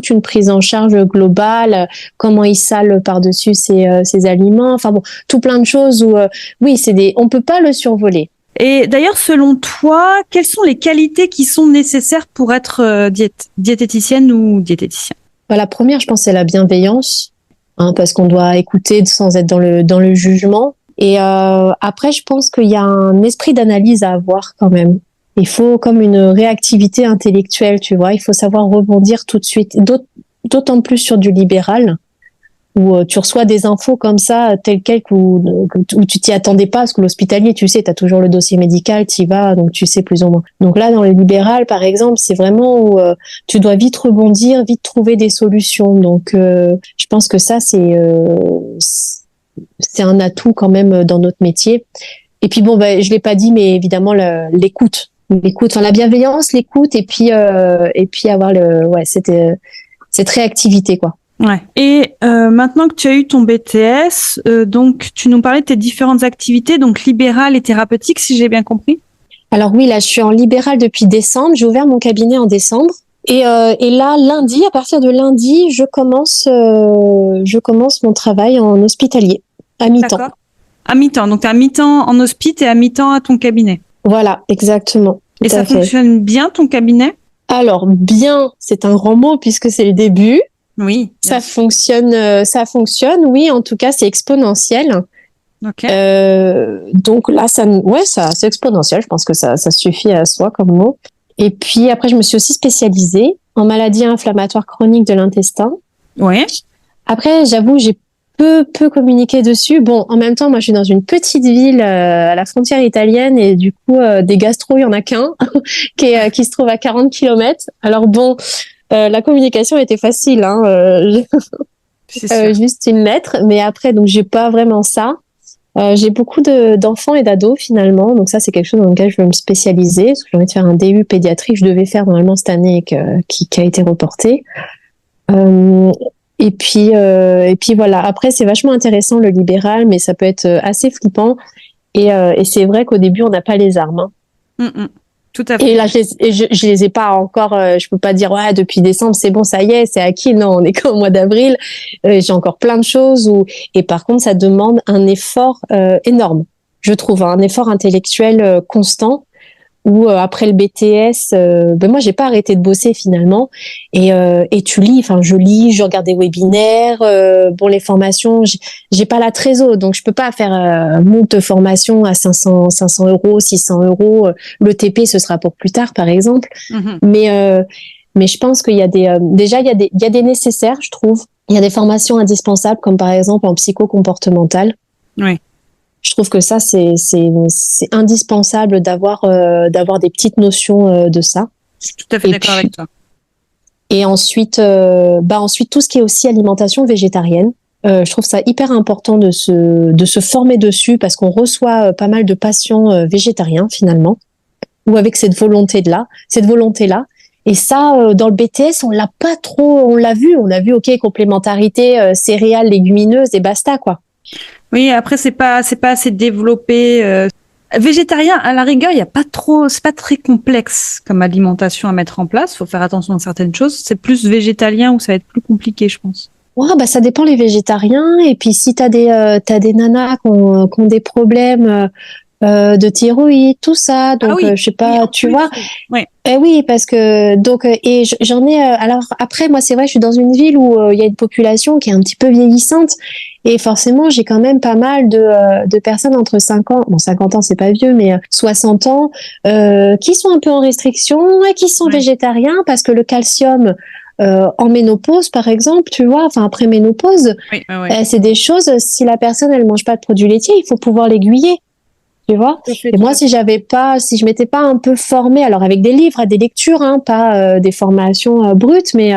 une prise en charge globale. Comment il sale par-dessus ses aliments. Enfin bon, tout plein de choses où, oui, on peut pas le survoler. Et d'ailleurs, selon toi, quelles sont les qualités qui sont nécessaires pour être diététicienne ou diététicien? La première, je pense, c'est la bienveillance, hein, parce qu'on doit écouter sans être dans le jugement. Et après, je pense qu'il y a un esprit d'analyse à avoir quand même. Il faut comme une réactivité intellectuelle, tu vois. Il faut savoir rebondir tout de suite, d'autant plus sur du libéral, où tu reçois des infos comme ça, telles quelles, où tu t'y attendais pas, parce que l'hospitalier, tu sais, tu as toujours le dossier médical, tu y vas, donc tu sais plus ou moins. Donc là, dans le libéral, par exemple, c'est vraiment où tu dois vite rebondir, vite trouver des solutions. Donc, je pense que ça, c'est un atout quand même dans notre métier. Et puis bon, je l'ai pas dit, mais évidemment l'écoute, enfin la bienveillance, l'écoute, et puis avoir cette réactivité, quoi. Ouais. Et maintenant que tu as eu ton BTS, donc tu nous parlais de tes différentes activités, donc libérales et thérapeutiques, si j'ai bien compris. Alors oui, là je suis en libéral depuis décembre. J'ai ouvert mon cabinet en décembre. Et là, lundi, à partir de lundi, je commence mon travail en hospitalier, à mi-temps. D'accord. À mi-temps. Donc, tu es à mi-temps en hospice et à mi-temps à ton cabinet. Voilà, exactement. Et ça fonctionne bien, ton cabinet? Alors, bien, c'est un grand mot puisque c'est le début. Oui. Ça fonctionne, oui. En tout cas, c'est exponentiel. Ok. Donc là, c'est exponentiel. Je pense que ça suffit à soi comme mot. Et puis après, je me suis aussi spécialisée en maladies inflammatoires chroniques de l'intestin. Oui. Après, j'avoue, j'ai peu communiqué dessus. Bon, en même temps, moi, je suis dans une petite ville à la frontière italienne et du coup, des gastro, il y en a qu'un qui se trouve à 40 km. Alors bon, la communication était facile, hein. Juste une lettre. Mais après, donc, j'ai pas vraiment ça. J'ai beaucoup d'enfants et d'ados finalement, donc ça c'est quelque chose dans lequel je veux me spécialiser, parce que j'ai envie de faire un DU pédiatrie, je devais faire normalement cette année qui a été reporté. Et puis voilà. Après c'est vachement intéressant le libéral, mais ça peut être assez flippant. Et c'est vrai qu'au début on n'a pas les armes. Hein. Tout à fait. Et là, je les ai pas encore. Je peux pas dire ouais depuis décembre c'est bon, ça y est, c'est acquis. Non, on est qu'au mois d'avril. J'ai encore plein de choses. Et par contre, ça demande un effort énorme, je trouve, un effort intellectuel constant. où après le BTS, moi j'ai pas arrêté de bosser finalement, et tu lis, enfin je lis, je regarde des webinaires, les formations, j'ai pas la trésor, donc je peux pas faire monte formation à 500 euros, 600 euros. Le TP ce sera pour plus tard par exemple, mais je pense qu'il y a déjà il y a des nécessaires, je trouve. Il y a des formations indispensables comme par exemple en psycho-comportemental. Oui. Je trouve que ça, c'est indispensable d'avoir des petites notions de ça. Je suis tout à fait d'accord avec toi. Et ensuite, ensuite, tout ce qui est aussi alimentation végétarienne. Je trouve ça hyper important de se former dessus parce qu'on reçoit pas mal de patients végétariens finalement, ou avec cette volonté-là. Et ça, dans le BTS, on l'a pas trop, on l'a vu, ok, complémentarité, céréales, légumineuses et basta, quoi. Oui, après c'est pas assez développé. Végétarien, à la rigueur, il y a pas trop, c'est pas très complexe comme alimentation à mettre en place. Faut faire attention à certaines choses. C'est plus végétalien où ça va être plus compliqué, je pense. Ouais, ça dépend les végétariens. Et puis si t'as des nanas qui ont des problèmes de thyroïde, tout ça. Donc je sais pas, tu vois. Oui. Eh oui, parce que donc et j'en ai. Alors après, moi c'est vrai, je suis dans une ville où il y a une population qui est un petit peu vieillissante. Et forcément, j'ai quand même pas mal de personnes entre 50 ans, c'est pas vieux, mais 60 ans, qui sont un peu en restriction et qui sont végétariens parce que le calcium, en ménopause, par exemple, tu vois, enfin après ménopause, c'est des choses, si la personne, elle mange pas de produits laitiers, il faut pouvoir l'aiguiller. Tu vois? Et moi, si je m'étais pas un peu formée, alors avec des livres, des lectures, hein, pas des formations brutes, mais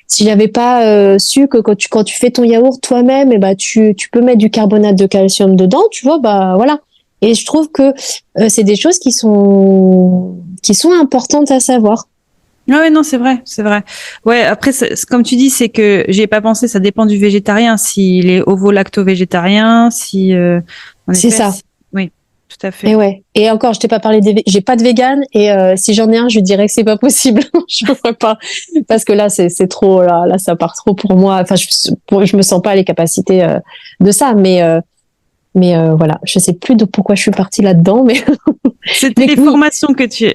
si j'avais pas su que quand tu fais ton yaourt toi-même, et tu peux mettre du carbonate de calcium dedans, tu vois, voilà. Et je trouve que c'est des choses qui sont importantes à savoir. Ouais, non, c'est vrai. Ouais, après, comme tu dis, c'est que j'y ai pas pensé, ça dépend du végétarien, s'il est ovo-lacto-végétarien, si, c'est ça. Oui, tout à fait. Et ouais. Et encore, je t'ai pas parlé j'ai pas de vegan, et si j'en ai un, je dirais que c'est pas possible. Je pourrais pas, parce que là, c'est trop, là, ça part trop pour moi. Enfin, je me sens pas les capacités de ça, mais voilà, je sais plus de pourquoi je suis partie là-dedans, mais c'était les formations que tu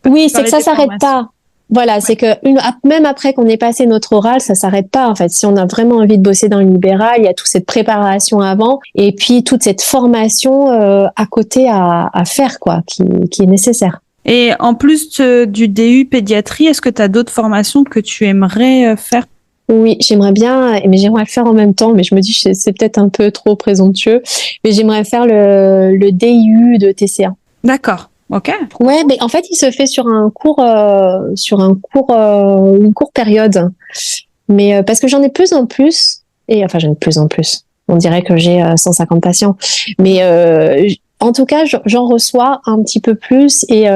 oui, c'est que ça s'arrête pas. Voilà, c'est que même après qu'on ait passé notre oral, ça s'arrête pas, en fait. Si on a vraiment envie de bosser dans le libéral, il y a toute cette préparation avant, et puis toute cette formation à côté à faire, quoi, qui est nécessaire. Et en plus du DU pédiatrie, est-ce que tu as d'autres formations que tu aimerais faire? Oui, j'aimerais bien, mais j'aimerais le faire en même temps, mais je me dis que c'est peut-être un peu trop présomptueux, mais j'aimerais faire le DIU de TCA. D'accord. Ok. Ouais, mais en fait, il se fait sur une courte période. Mais parce que j'en ai de plus en plus, j'en ai de plus en plus. On dirait que j'ai 150 patients, mais en tout cas, j'en reçois un petit peu plus, et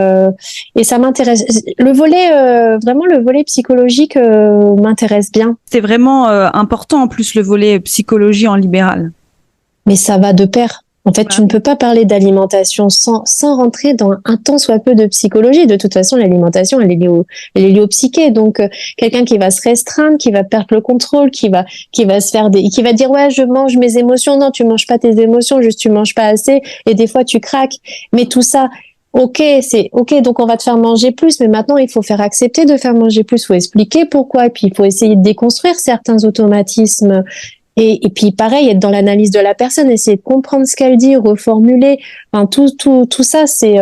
ça m'intéresse. Vraiment le volet psychologique m'intéresse bien. C'est vraiment important en plus le volet psychologie en libéral. Mais ça va de pair. En fait, tu ne peux pas parler d'alimentation sans rentrer dans un tant soit peu de psychologie. De toute façon, l'alimentation, elle est liée au psyché. Donc, quelqu'un qui va se restreindre, qui va perdre le contrôle, qui va se faire qui va dire, ouais, je mange mes émotions. Non, tu manges pas tes émotions, juste tu manges pas assez. Et des fois, tu craques. Mais tout ça, ok, c'est ok. Donc, on va te faire manger plus. Mais maintenant, il faut faire accepter de faire manger plus. Il faut expliquer pourquoi. Et puis, il faut essayer de déconstruire certains automatismes. Et puis pareil, être dans l'analyse de la personne, essayer de comprendre ce qu'elle dit, reformuler. Enfin, tout ça, c'est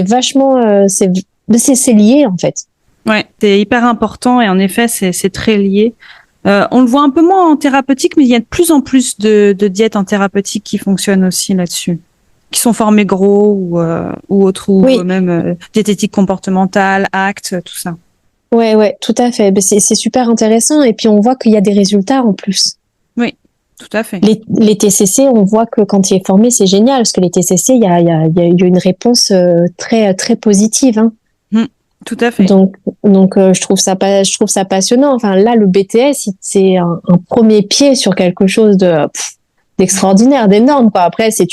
vachement, c'est lié en fait. Ouais, c'est hyper important, et en effet, c'est très lié. On le voit un peu moins en thérapeutique, mais il y a de plus en plus de diètes en thérapeutique qui fonctionnent aussi là-dessus, qui sont formées gros ou autres, ou même diététique comportementale, ACT, tout ça. Ouais, tout à fait. C'est super intéressant, et puis on voit qu'il y a des résultats en plus. Oui, tout à fait. Les TCC, on voit que quand il est formé, c'est génial, parce que les TCC, il y a eu une réponse très très positive. Hein. Tout à fait. Donc je trouve ça passionnant. Enfin là, le BTS, c'est un premier pied sur quelque chose d'extraordinaire, d'énorme, quoi. Après, c'est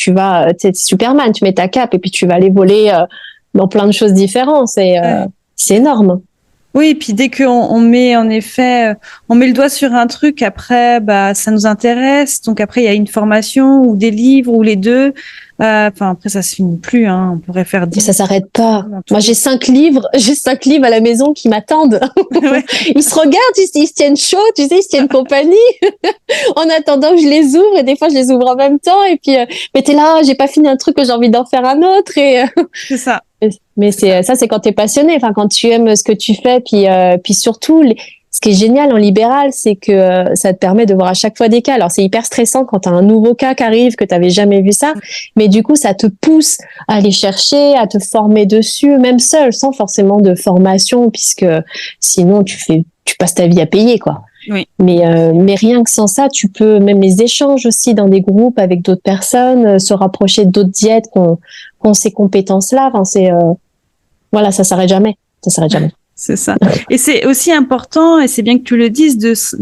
Superman, tu mets ta cape et puis tu vas aller voler dans plein de choses différentes. C'est énorme. Oui, et puis dès qu'on met, en effet, on met le doigt sur un truc, après, ça nous intéresse. Donc après, il y a une formation ou des livres ou les deux. Enfin, après, ça se finit plus, hein. On pourrait faire 10. Ça s'arrête pas. Moi, j'ai 5 livres à la maison qui m'attendent. Ouais. Ils se regardent, ils se tiennent chaud, tu sais, ils se tiennent compagnie. En attendant que je les ouvre, et des fois, je les ouvre en même temps. Et puis, mais t'es là, j'ai pas fini un truc que j'ai envie d'en faire un autre. C'est ça. Mais c'est quand t'es passionné, enfin, quand tu aimes ce que tu fais, puis surtout, ce qui est génial en libéral, c'est que ça te permet de voir à chaque fois des cas. Alors, c'est hyper stressant quand t'as un nouveau cas qui arrive, que t'avais jamais vu ça. Mais du coup, ça te pousse à aller chercher, à te former dessus, même seul, sans forcément de formation, puisque sinon, tu passes ta vie à payer, quoi. Oui. Mais rien que sans ça, tu peux, même les échanges aussi dans des groupes avec d'autres personnes, se rapprocher d'autres diètes qui ont ces compétences-là. Enfin, voilà, ça s'arrête jamais. Ça s'arrête jamais. C'est ça. Et c'est aussi important, et c'est bien que tu le dises, de se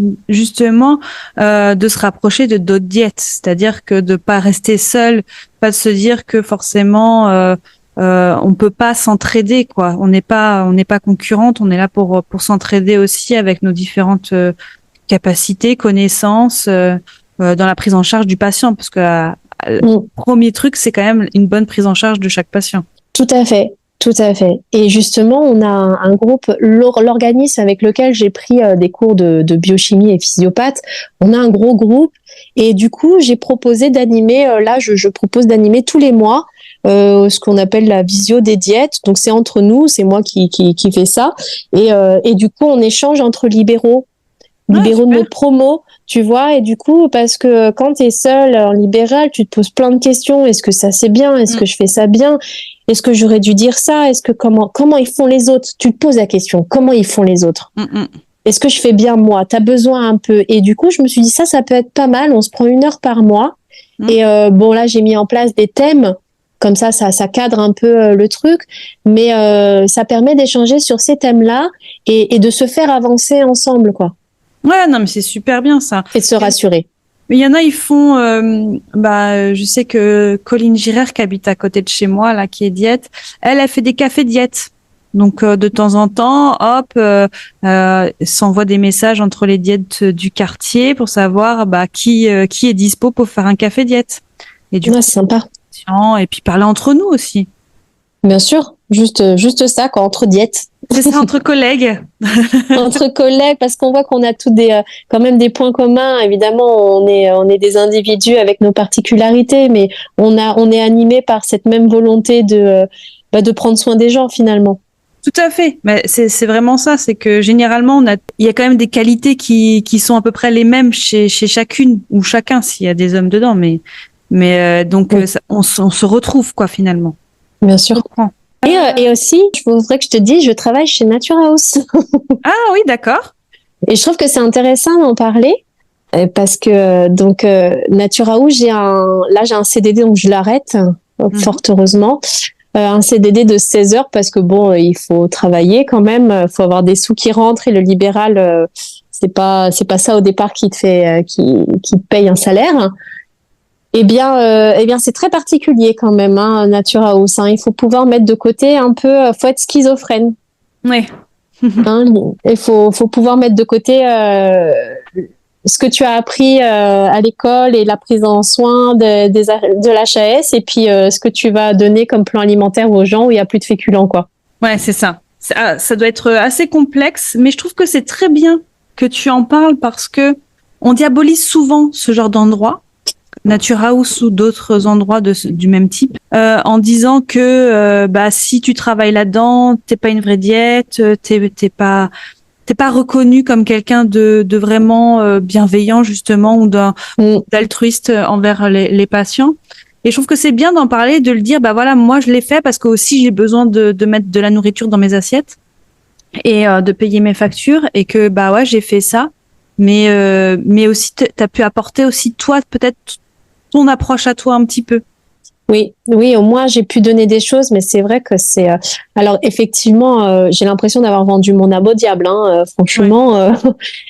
rapprocher de d'autres diètes. C'est-à-dire que de pas rester seul, pas de se dire que forcément on peut pas s'entraider, quoi. On n'est pas concurrente. On est là pour s'entraider aussi avec nos différentes capacités, connaissances dans la prise en charge du patient, parce que le premier truc, c'est quand même une bonne prise en charge de chaque patient. Tout à fait. Tout à fait. Et justement, on a un groupe, l'organisme avec lequel j'ai pris des cours de biochimie et physiopathe, on a un gros groupe. Et du coup, j'ai proposé d'animer, je propose d'animer tous les mois ce qu'on appelle la visio des diètes. Donc, c'est entre nous, c'est moi qui fais ça. Et du coup, on échange entre libéraux de notre promo, tu vois, et du coup, parce que quand tu es seul en libéral, tu te poses plein de questions. Est-ce que ça c'est bien? Est-ce que je fais ça bien? Est-ce que j'aurais dû dire ça? Est-ce que comment ils font les autres? Tu te poses la question, comment ils font les autres? Est-ce que je fais bien moi? T'as besoin un peu. Et du coup, je me suis dit ça peut être pas mal. On se prend 1 heure par mois. Et bon, là, j'ai mis en place des thèmes. Comme ça cadre un peu le truc. Mais ça permet d'échanger sur ces thèmes-là et de se faire avancer ensemble, quoi. Ouais, non, mais c'est super bien ça. Et de se rassurer. Mais il y en a, ils font, je sais que Colline Girard, qui habite à côté de chez moi, là, qui est diète, elle fait des cafés diètes. Donc, de temps en temps, hop, s'envoie des messages entre les diètes du quartier pour savoir, qui est dispo pour faire un café diète. Et du coup, c'est sympa. Et puis parler entre nous aussi. Bien sûr. Juste ça, quoi, entre diètes. C'est ça, entre collègues. Entre collègues, parce qu'on voit qu'on a tous quand même des points communs. Évidemment, on est des individus avec nos particularités, mais on est animé par cette même volonté de prendre soin des gens, finalement. Tout à fait. Mais c'est vraiment ça. C'est que généralement, il y a quand même des qualités qui sont à peu près les mêmes chez chacune ou chacun, s'il y a des hommes dedans. Donc, on se retrouve, quoi, finalement. Bien sûr. Et aussi, je voudrais que je te dise, je travaille chez Nature House. Ah oui, d'accord. Et je trouve que c'est intéressant d'en parler parce que Nature House, j'ai un CDD, donc je l'arrête, fort heureusement. Un CDD de 16 heures parce que bon, il faut travailler quand même, il faut avoir des sous qui rentrent et le libéral, c'est pas ça au départ qui te paye un salaire. Eh bien, c'est très particulier quand même, hein, Nature House. Hein. Il faut pouvoir mettre de côté un peu, faut être schizophrène. Oui. Il faut pouvoir mettre de côté ce que tu as appris à l'école et la prise en soin de l'HAS et puis ce que tu vas donner comme plan alimentaire aux gens où il n'y a plus de féculents, quoi. Ouais, c'est ça. Ça doit être assez complexe, mais je trouve que c'est très bien que tu en parles parce que on diabolise souvent ce genre d'endroit. Nature House ou d'autres endroits du même type, en disant que si tu travailles là-dedans, t'es pas une vraie diète, t'es pas reconnu comme quelqu'un de vraiment bienveillant justement ou d'altruiste envers les patients. Et je trouve que c'est bien d'en parler, de le dire. Voilà, moi je l'ai fait parce que aussi j'ai besoin de mettre de la nourriture dans mes assiettes et de payer mes factures et que j'ai fait ça. Mais aussi t'as pu apporter aussi toi peut-être ton approche à toi un petit peu. Oui, au moins j'ai pu donner des choses, mais c'est vrai que c'est. Alors effectivement, j'ai l'impression d'avoir vendu mon âme au diable. Franchement,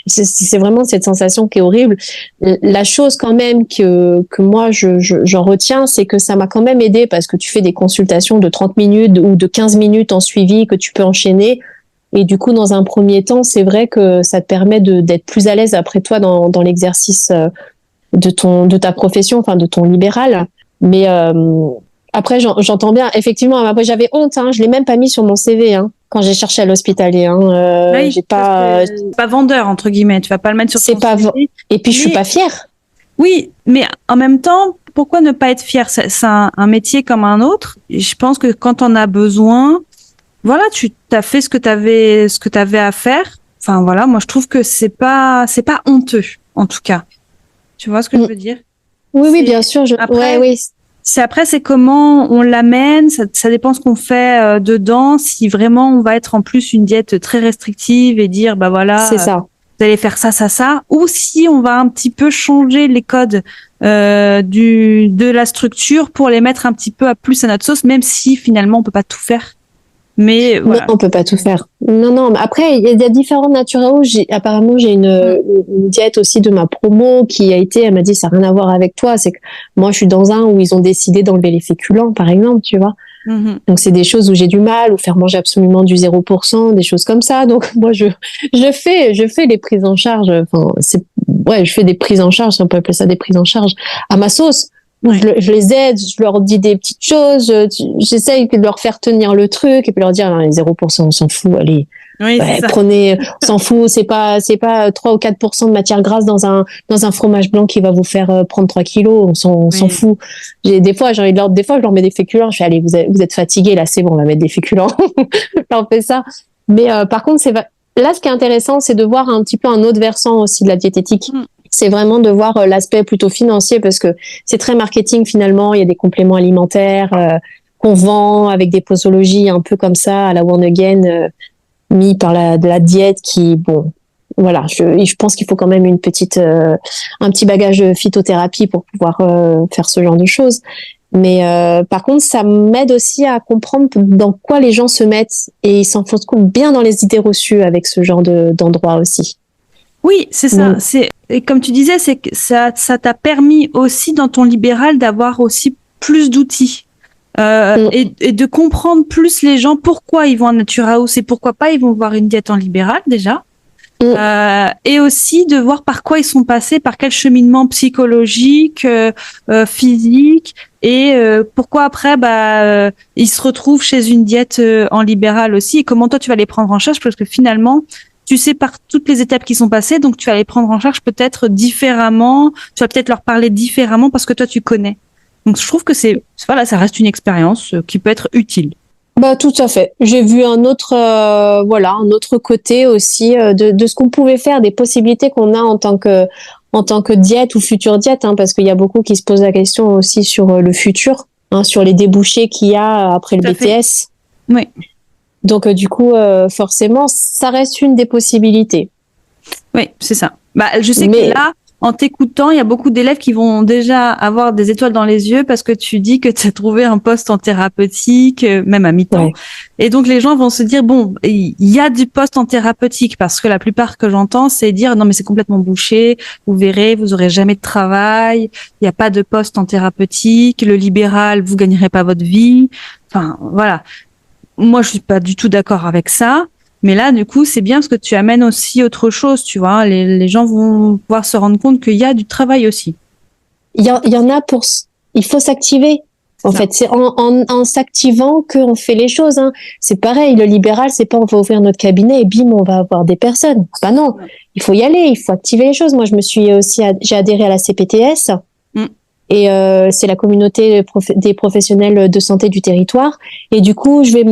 c'est vraiment cette sensation qui est horrible. La chose quand même que moi j'en retiens, c'est que ça m'a quand même aidé parce que tu fais des consultations de 30 minutes ou de 15 minutes en suivi que tu peux enchaîner. Et du coup, dans un premier temps, c'est vrai que ça te permet d'être plus à l'aise après toi dans l'exercice de ta profession, enfin de ton libéral. Mais après, j'entends bien. Effectivement, après, j'avais honte. Hein, je l'ai même pas mis sur mon CV quand j'ai cherché à l'hospitalier. Oui, J'ai pas, pas. pas vendeur entre guillemets. Tu vas pas le mettre sur C'est ton pas. CV. Et puis, je suis Mais pas fière. oui, mais en même temps, pourquoi ne pas être fier? C'est un métier comme un autre. Et je pense que quand on a besoin, voilà, tu as fait ce que t'avais à faire. Enfin voilà, moi je trouve que c'est pas honteux en tout cas. Tu vois ce que je veux dire? Oui, oui, bien C'est sûr. Ouais, après, oui. c'est comment on l'amène. Ça dépend ce qu'on fait dedans. Si vraiment on va être en plus une diète très restrictive et dire bah C'est voilà, ça. vous allez faire ça, ça, ça, ou si on va un petit peu changer les codes de la structure pour les mettre un petit peu à plus à notre sauce, même si finalement on peut pas tout faire. Mais Non, voilà. on peut pas tout faire. Non, non. Mais après, il y a différentes natures. Apparemment, j'ai une diète aussi de ma promo qui a été. Elle m'a dit, ça n'a rien à voir avec toi. C'est que moi, je suis dans un où ils ont décidé d'enlever les féculents, par exemple, tu vois. Mhm. Donc, c'est des choses où j'ai du mal, ou faire manger absolument du 0%, des choses comme ça. Donc, moi, je fais les prises en charge. Enfin, ouais, je fais des prises en charge, si on peut appeler ça des prises en charge, à ma sauce. Ouais. Je les aide, je leur dis des petites choses, j'essaye de leur faire tenir le truc et puis leur dire, non, les 0%, on s'en fout, allez. Oui, c'est Ouais, ça. prenez, on s'en fout, c'est pas 3 ou 4% de matière grasse dans un fromage blanc qui va vous faire prendre 3 kilos, on s'en Oui. fout. Des fois, je leur mets des féculents, je fais, allez, vous êtes fatigués, là, c'est bon, on va mettre des féculents. Je leur fais ça. Mais, par contre, là, ce qui est intéressant, c'est de voir un petit peu un autre versant aussi de la diététique. Mm. C'est vraiment de voir l'aspect plutôt financier parce que c'est très marketing finalement. Il y a des compléments alimentaires qu'on vend avec des posologies un peu comme ça à la One Again, mis par de la diète qui, bon, voilà, je pense qu'il faut quand même un petit bagage de phytothérapie pour pouvoir faire ce genre de choses. Mais par contre, ça m'aide aussi à comprendre dans quoi les gens se mettent et ils s'enfoncent bien dans les idées reçues avec ce genre d'endroit aussi. Oui, c'est ça. Et comme tu disais, c'est que ça t'a permis aussi dans ton libéral d'avoir aussi plus d'outils. Mm. Et de comprendre plus les gens pourquoi ils vont en Natura House et pourquoi pas ils vont voir une diète en libéral déjà. Et aussi de voir par quoi ils sont passés, par quel cheminement psychologique, physique, et pourquoi après ils se retrouvent chez une diète en libéral aussi, et comment toi tu vas les prendre en charge, parce que finalement tu sais par toutes les étapes qui sont passées, donc tu vas les prendre en charge peut-être différemment, tu vas peut-être leur parler différemment parce que toi tu connais. Donc je trouve que voilà, ça reste une expérience qui peut être utile. Bah tout à fait. J'ai vu un autre un autre côté aussi de ce qu'on pouvait faire, des possibilités qu'on a en tant que diète ou future diète, parce qu'il y a beaucoup qui se posent la question aussi sur le futur, sur les débouchés qu'il y a après le Tout à fait. BTS. Oui. Donc du coup forcément ça reste une des possibilités. Oui, c'est ça. Je sais Mais que là, en t'écoutant, il y a beaucoup d'élèves qui vont déjà avoir des étoiles dans les yeux parce que tu dis que tu as trouvé un poste en thérapeutique, même à mi-temps. ouais. Et donc, les gens vont se dire, bon, il y a du poste en thérapeutique parce que la plupart que j'entends, c'est dire, non, mais c'est complètement bouché. Vous verrez, vous aurez jamais de travail. Il n'y a pas de poste en thérapeutique. Le libéral, vous gagnerez pas votre vie. Enfin, voilà. Moi, je suis pas du tout d'accord avec ça. Mais là, du coup, c'est bien parce que tu amènes aussi autre chose, tu vois. Les gens vont pouvoir se rendre compte qu'il y a du travail aussi. Il y en a il faut s'activer. En fait, c'est en s'activant qu'on fait les choses. C'est pareil, le libéral, c'est pas on va ouvrir notre cabinet et bim, on va avoir des personnes. Bah non, il faut y aller, il faut activer les choses. Moi, j'ai adhéré à la CPTS. Et c'est la communauté des professionnels de santé du territoire. Et du coup, j'ai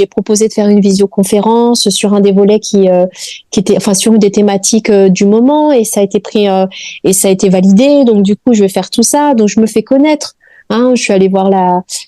proposé de faire une visioconférence sur un des volets qui était, enfin, sur une des thématiques du moment, et ça a été pris et ça a été validé. Donc du coup, je vais faire tout ça. Donc je me fais connaître. Je suis allée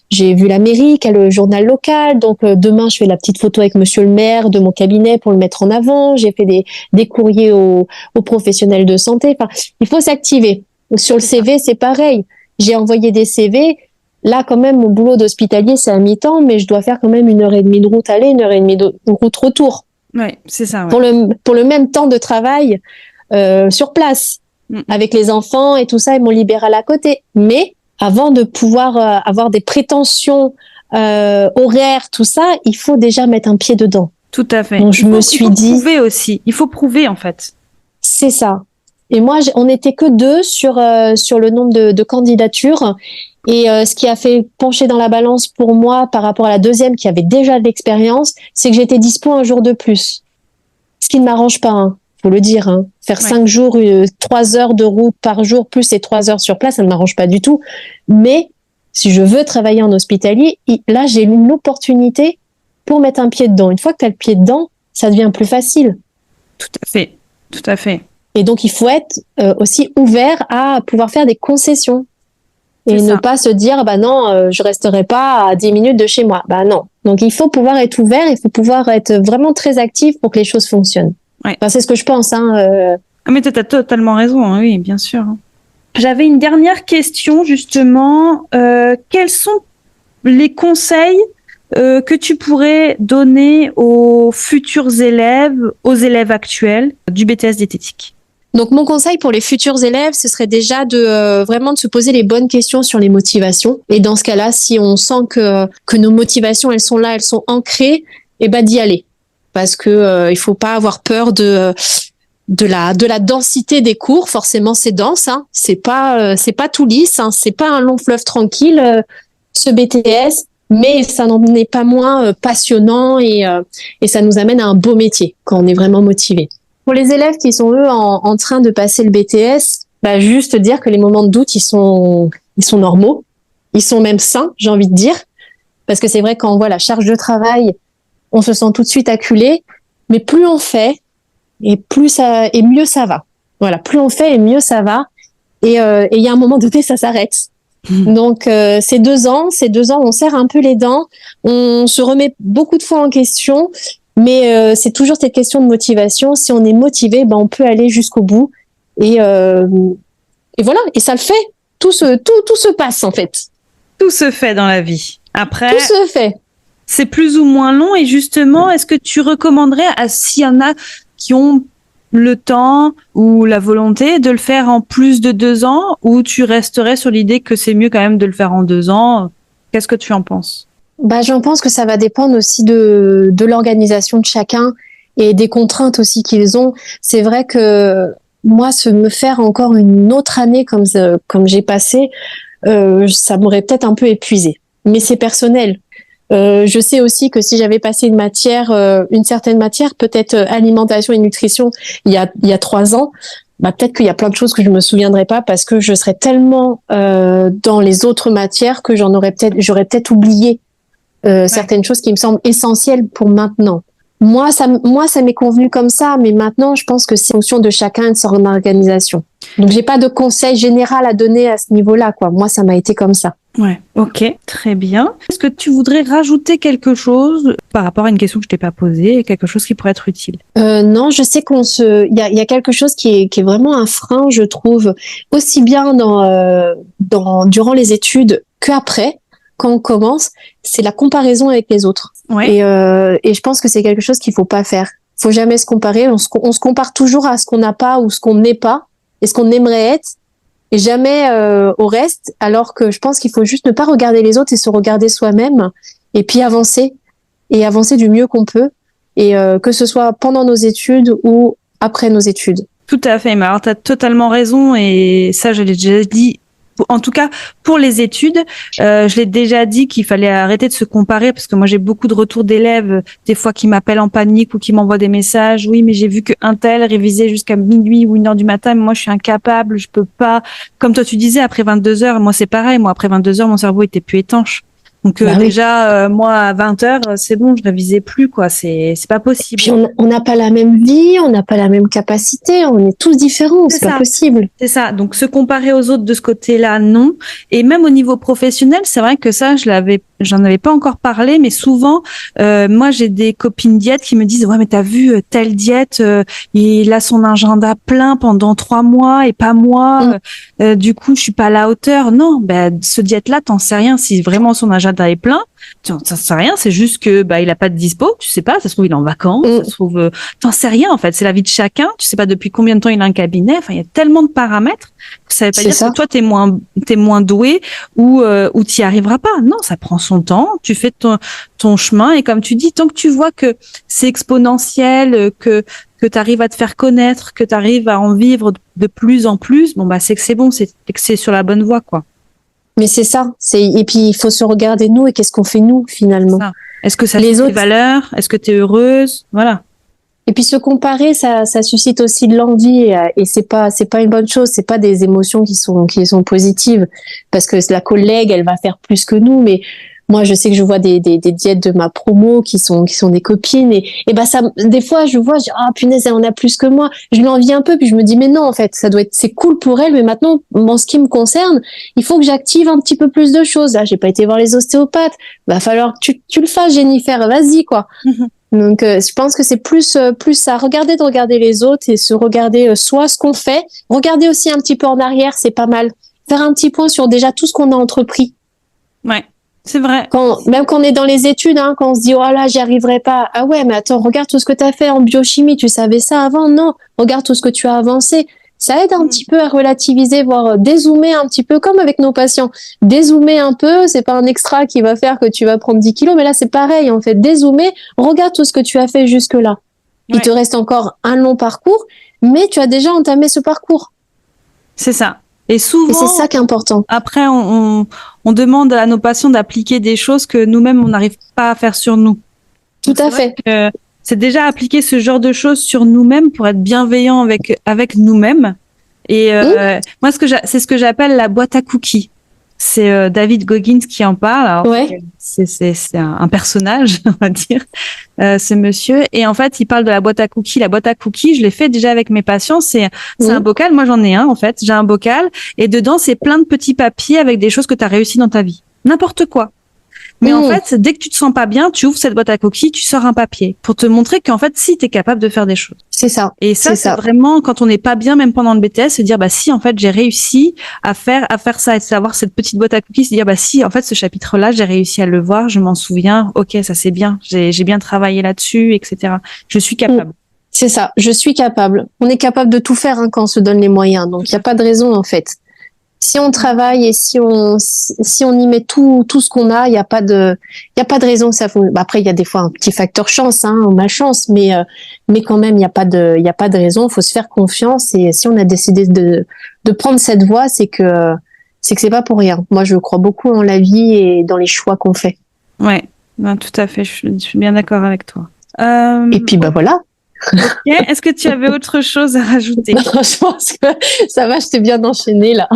j'ai vu la mairie, qui a le journal local. Donc demain, je fais la petite photo avec Monsieur le maire de mon cabinet pour le mettre en avant. J'ai fait des courriers aux professionnels de santé. Enfin, il faut s'activer. Sur le CV, c'est pareil. J'ai envoyé des CV. Là, quand même, mon boulot d'hospitalier, c'est à mi-temps, mais je dois faire quand même 1h30 de route aller, 1h30 de route retour. Ouais, c'est ça. Ouais. Pour le même temps de travail sur place, avec les enfants et tout ça, et mon libéral à côté. Mais avant de pouvoir avoir des prétentions horaires, tout ça, il faut déjà mettre un pied dedans. Tout à fait. Donc, il faut prouver aussi. Il faut prouver, en fait. C'est ça. Et moi, on n'était que 2 sur le nombre de candidatures. Et ce qui a fait pencher dans la balance pour moi par rapport à la deuxième qui avait déjà de l'expérience, c'est que j'étais dispo un jour de plus. Ce qui ne m'arrange pas, hein, faut le dire. Hein. Faire 5 jours, 3 heures de route par jour, plus les 3 heures sur place, ça ne m'arrange pas du tout. Mais si je veux travailler en hospitalier, là, j'ai une opportunité pour mettre un pied dedans. Une fois que tu as le pied dedans, ça devient plus facile. Tout à fait, tout à fait. Et donc, il faut être aussi ouvert à pouvoir faire des concessions. Et ne pas se dire, bah non, je resterai pas à 10 minutes de chez moi. Bah non. Donc, il faut pouvoir être ouvert, il faut pouvoir être vraiment très actif pour que les choses fonctionnent. Ouais. Enfin, c'est ce que je pense. Mais tu as totalement raison, hein, oui, bien sûr. J'avais une dernière question, justement. Quels sont les conseils que tu pourrais donner aux futurs élèves, aux élèves actuels du BTS diététique? Donc, mon conseil pour les futurs élèves, ce serait déjà de vraiment de se poser les bonnes questions sur les motivations. Et dans ce cas-là, si on sent que nos motivations, elles sont là, elles sont ancrées, et ben d'y aller. Parce que il faut pas avoir peur de la densité des cours. Forcément, c'est dense, hein. C'est pas tout lisse, hein. C'est pas un long fleuve tranquille, ce BTS. Mais ça n'en est pas moins passionnant et ça nous amène à un beau métier quand on est vraiment motivé. Pour les élèves qui sont eux en train de passer le BTS, bah juste dire que les moments de doute ils sont normaux, ils sont même sains, j'ai envie de dire, parce que c'est vrai quand on voit la charge de travail, on se sent tout de suite acculé, mais plus on fait et mieux ça va. Voilà, plus on fait et mieux ça va. Et il y a un moment donné ça s'arrête. Donc ces 2 ans, on serre un peu les dents, on se remet beaucoup de fois en question. Mais c'est toujours cette question de motivation. Si on est motivé, ben on peut aller jusqu'au bout. Et voilà. Et ça le fait. Tout se passe en fait. Tout se fait dans la vie. Après, tout se fait. C'est plus ou moins long. Et justement, est-ce que tu recommanderais s'il y en a qui ont le temps ou la volonté de le faire en plus de 2 ans, ou tu resterais sur l'idée que c'est mieux quand même de le faire en 2 ans? Qu'est-ce que tu en penses? Bah, j'en pense que ça va dépendre aussi de l'organisation de chacun et des contraintes aussi qu'ils ont. C'est vrai que moi, me faire encore une autre année comme j'ai passé, ça m'aurait peut-être un peu épuisé. Mais c'est personnel. Je sais aussi que si j'avais passé une certaine matière, peut-être alimentation et nutrition, il y a 3 ans, bah peut-être qu'il y a plein de choses que je me souviendrai pas parce que je serais tellement dans les autres matières que j'aurais peut-être oublié certaines choses qui me semblent essentielles pour maintenant. Moi, ça m'est convenu comme ça, mais maintenant, je pense que c'est en fonction de chacun et de son organisation. Donc, j'ai pas de conseil général à donner à ce niveau-là, quoi. Moi, ça m'a été comme ça. Ouais, ok, très bien. Est-ce que tu voudrais rajouter quelque chose par rapport à une question que je t'ai pas posée, quelque chose qui pourrait être utile? Non, je sais il y a quelque chose qui est vraiment un frein, je trouve, aussi bien durant les études qu'après. Quand on commence, c'est la comparaison avec les autres. Ouais. Et je pense que c'est quelque chose qu'il faut pas faire. Faut jamais se comparer. On se compare toujours à ce qu'on n'a pas ou ce qu'on n'est pas et ce qu'on aimerait être, et jamais au reste. Alors que je pense qu'il faut juste ne pas regarder les autres et se regarder soi-même, et puis avancer du mieux qu'on peut, et que ce soit pendant nos études ou après nos études. Tout à fait. Mais alors, tu as totalement raison, et ça, je l'ai déjà dit. En tout cas, pour les études, je l'ai déjà dit qu'il fallait arrêter de se comparer, parce que moi, j'ai beaucoup de retours d'élèves, des fois qui m'appellent en panique ou qui m'envoient des messages. Oui, mais j'ai vu qu'un tel révisait jusqu'à minuit ou 1h du matin, mais moi, je suis incapable, je peux pas. Comme toi, tu disais, après 22 heures, moi, c'est pareil. Moi, après 22 heures, mon cerveau était plus étanche. Donc déjà, moi, à 20 heures, c'est bon, je révisais plus, quoi. C'est pas possible. Puis on n'a pas la même vie, on n'a pas la même capacité, on est tous différents, c'est pas possible. C'est ça. Donc se comparer aux autres de ce côté-là, non. Et même au niveau professionnel, c'est vrai que ça, j'en avais pas encore parlé, mais souvent, moi, j'ai des copines diètes qui me disent, ouais, mais t'as vu telle diète, il a son agenda plein pendant 3 mois et pas moi. Du coup, je suis pas à la hauteur. Non, ce diète-là, t'en sais rien si vraiment son agenda est plein. Ça sert à rien, c'est juste que il a pas de dispo, tu sais pas, ça se trouve il est en vacances, ça se trouve t'en sais rien en fait, c'est la vie de chacun, tu sais pas depuis combien de temps il a un cabinet, enfin il y a tellement de paramètres que ça veut pas dire que toi t'es moins doué ou t'y arriveras pas. Non, ça prend son temps, tu fais ton chemin, et comme tu dis, tant que tu vois que c'est exponentiel, que tu arrives à te faire connaître, que tu arrives à en vivre de plus en plus, c'est que c'est bon, c'est que c'est sur la bonne voie, quoi. Mais c'est ça. Et puis, il faut se regarder nous et qu'est-ce qu'on fait nous, finalement. Ça. Est-ce que ça fait tes valeurs? Est-ce que tu es heureuse? Voilà. Et puis, se comparer, ça suscite aussi de l'envie et c'est pas une bonne chose. C'est pas des émotions qui sont positives. Parce que la collègue, elle va faire plus que nous, mais moi, je sais que je vois des diètes de ma promo qui sont des copines et ben ça, des fois, je vois, punaise, elle en a plus que moi. Je l'envie un peu, puis je me dis, mais non, en fait, c'est cool pour elle, mais maintenant, en ce qui me concerne, il faut que j'active un petit peu plus de choses. Là, j'ai pas été voir les ostéopathes. Va falloir que tu le fasses, Jennifer. Vas-y, quoi. Mm-hmm. Donc, je pense que c'est plus ça. De regarder les autres et se regarder soit ce qu'on fait. Regarder aussi un petit peu en arrière, c'est pas mal. Faire un petit point sur déjà tout ce qu'on a entrepris. Ouais. C'est vrai. Même quand on est dans les études, quand on se dit, oh là, j'y arriverai pas. Ah ouais, mais attends, regarde tout ce que tu as fait en biochimie. Tu savais ça avant? Non. Regarde tout ce que tu as avancé. Ça aide un petit peu à relativiser, voire dézoomer un petit peu, comme avec nos patients. Dézoomer un peu, c'est pas un extra qui va faire que tu vas prendre 10 kilos, mais là, c'est pareil, en fait. Dézoomer, regarde tout ce que tu as fait jusque-là. Ouais. Il te reste encore un long parcours, mais tu as déjà entamé ce parcours. C'est ça. Et souvent, c'est ça qui est important. Après, on demande à nos patients d'appliquer des choses que nous-mêmes, on n'arrive pas à faire sur nous. Tout à fait. C'est déjà appliquer ce genre de choses sur nous-mêmes pour être bienveillant avec nous-mêmes. Et moi, c'est ce que j'appelle la boîte à cookies. C'est David Goggins qui en parle. Alors, ouais. C'est un personnage, on va dire, ce monsieur. Et en fait, il parle de la boîte à cookies. La boîte à cookies, je l'ai fait déjà avec mes patients. C'est un bocal. Moi, j'en ai un, en fait. J'ai un bocal. Et dedans, c'est plein de petits papiers avec des choses que tu as réussi dans ta vie. N'importe quoi. Mais en fait, dès que tu te sens pas bien, tu ouvres cette boîte à cookies, tu sors un papier pour te montrer qu'en fait, si, tu es capable de faire des choses. C'est ça. Et ça, c'est vraiment quand on n'est pas bien, même pendant le BTS, se dire, bah si, en fait, j'ai réussi à faire ça et savoir cette petite boîte à cookies, se dire, bah si, en fait, ce chapitre-là, j'ai réussi à le voir, je m'en souviens, ok, ça c'est bien, j'ai bien travaillé là-dessus, etc. Je suis capable. C'est ça, je suis capable. On est capable de tout faire quand on se donne les moyens, donc il n'y a pas de raison, en fait. Si on travaille et si on y met tout ce qu'on a, il y a pas de raison que ça fonctionne. Après, il y a des fois un petit facteur chance, malchance, mais quand même, il y a pas de raison. Il faut se faire confiance et si on a décidé de prendre cette voie, c'est que c'est pas pour rien. Moi, je crois beaucoup en la vie et dans les choix qu'on fait. Ouais, tout à fait. Je suis bien d'accord avec toi. Et puis, voilà. Okay. Est-ce que tu avais autre chose à rajouter? Non, je pense que ça va, je t'ai bien enchaîné là.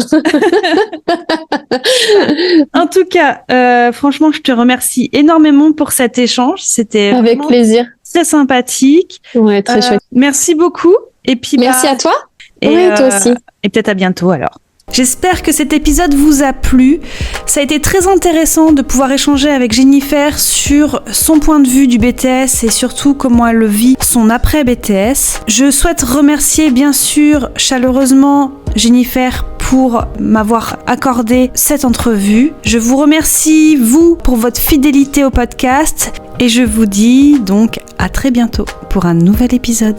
En tout cas, franchement, je te remercie énormément pour cet échange. C'était avec plaisir. Très sympathique. Ouais, très chouette. Merci beaucoup. Et puis merci à toi. Et, oui, toi aussi. Et peut-être à bientôt alors. J'espère que cet épisode vous a plu. Ça a été très intéressant de pouvoir échanger avec Jennifer sur son point de vue du BTS et surtout comment elle vit son après-BTS. Je souhaite remercier bien sûr chaleureusement Jennifer pour m'avoir accordé cette entrevue. Je vous remercie, vous, pour votre fidélité au podcast et je vous dis donc à très bientôt pour un nouvel épisode.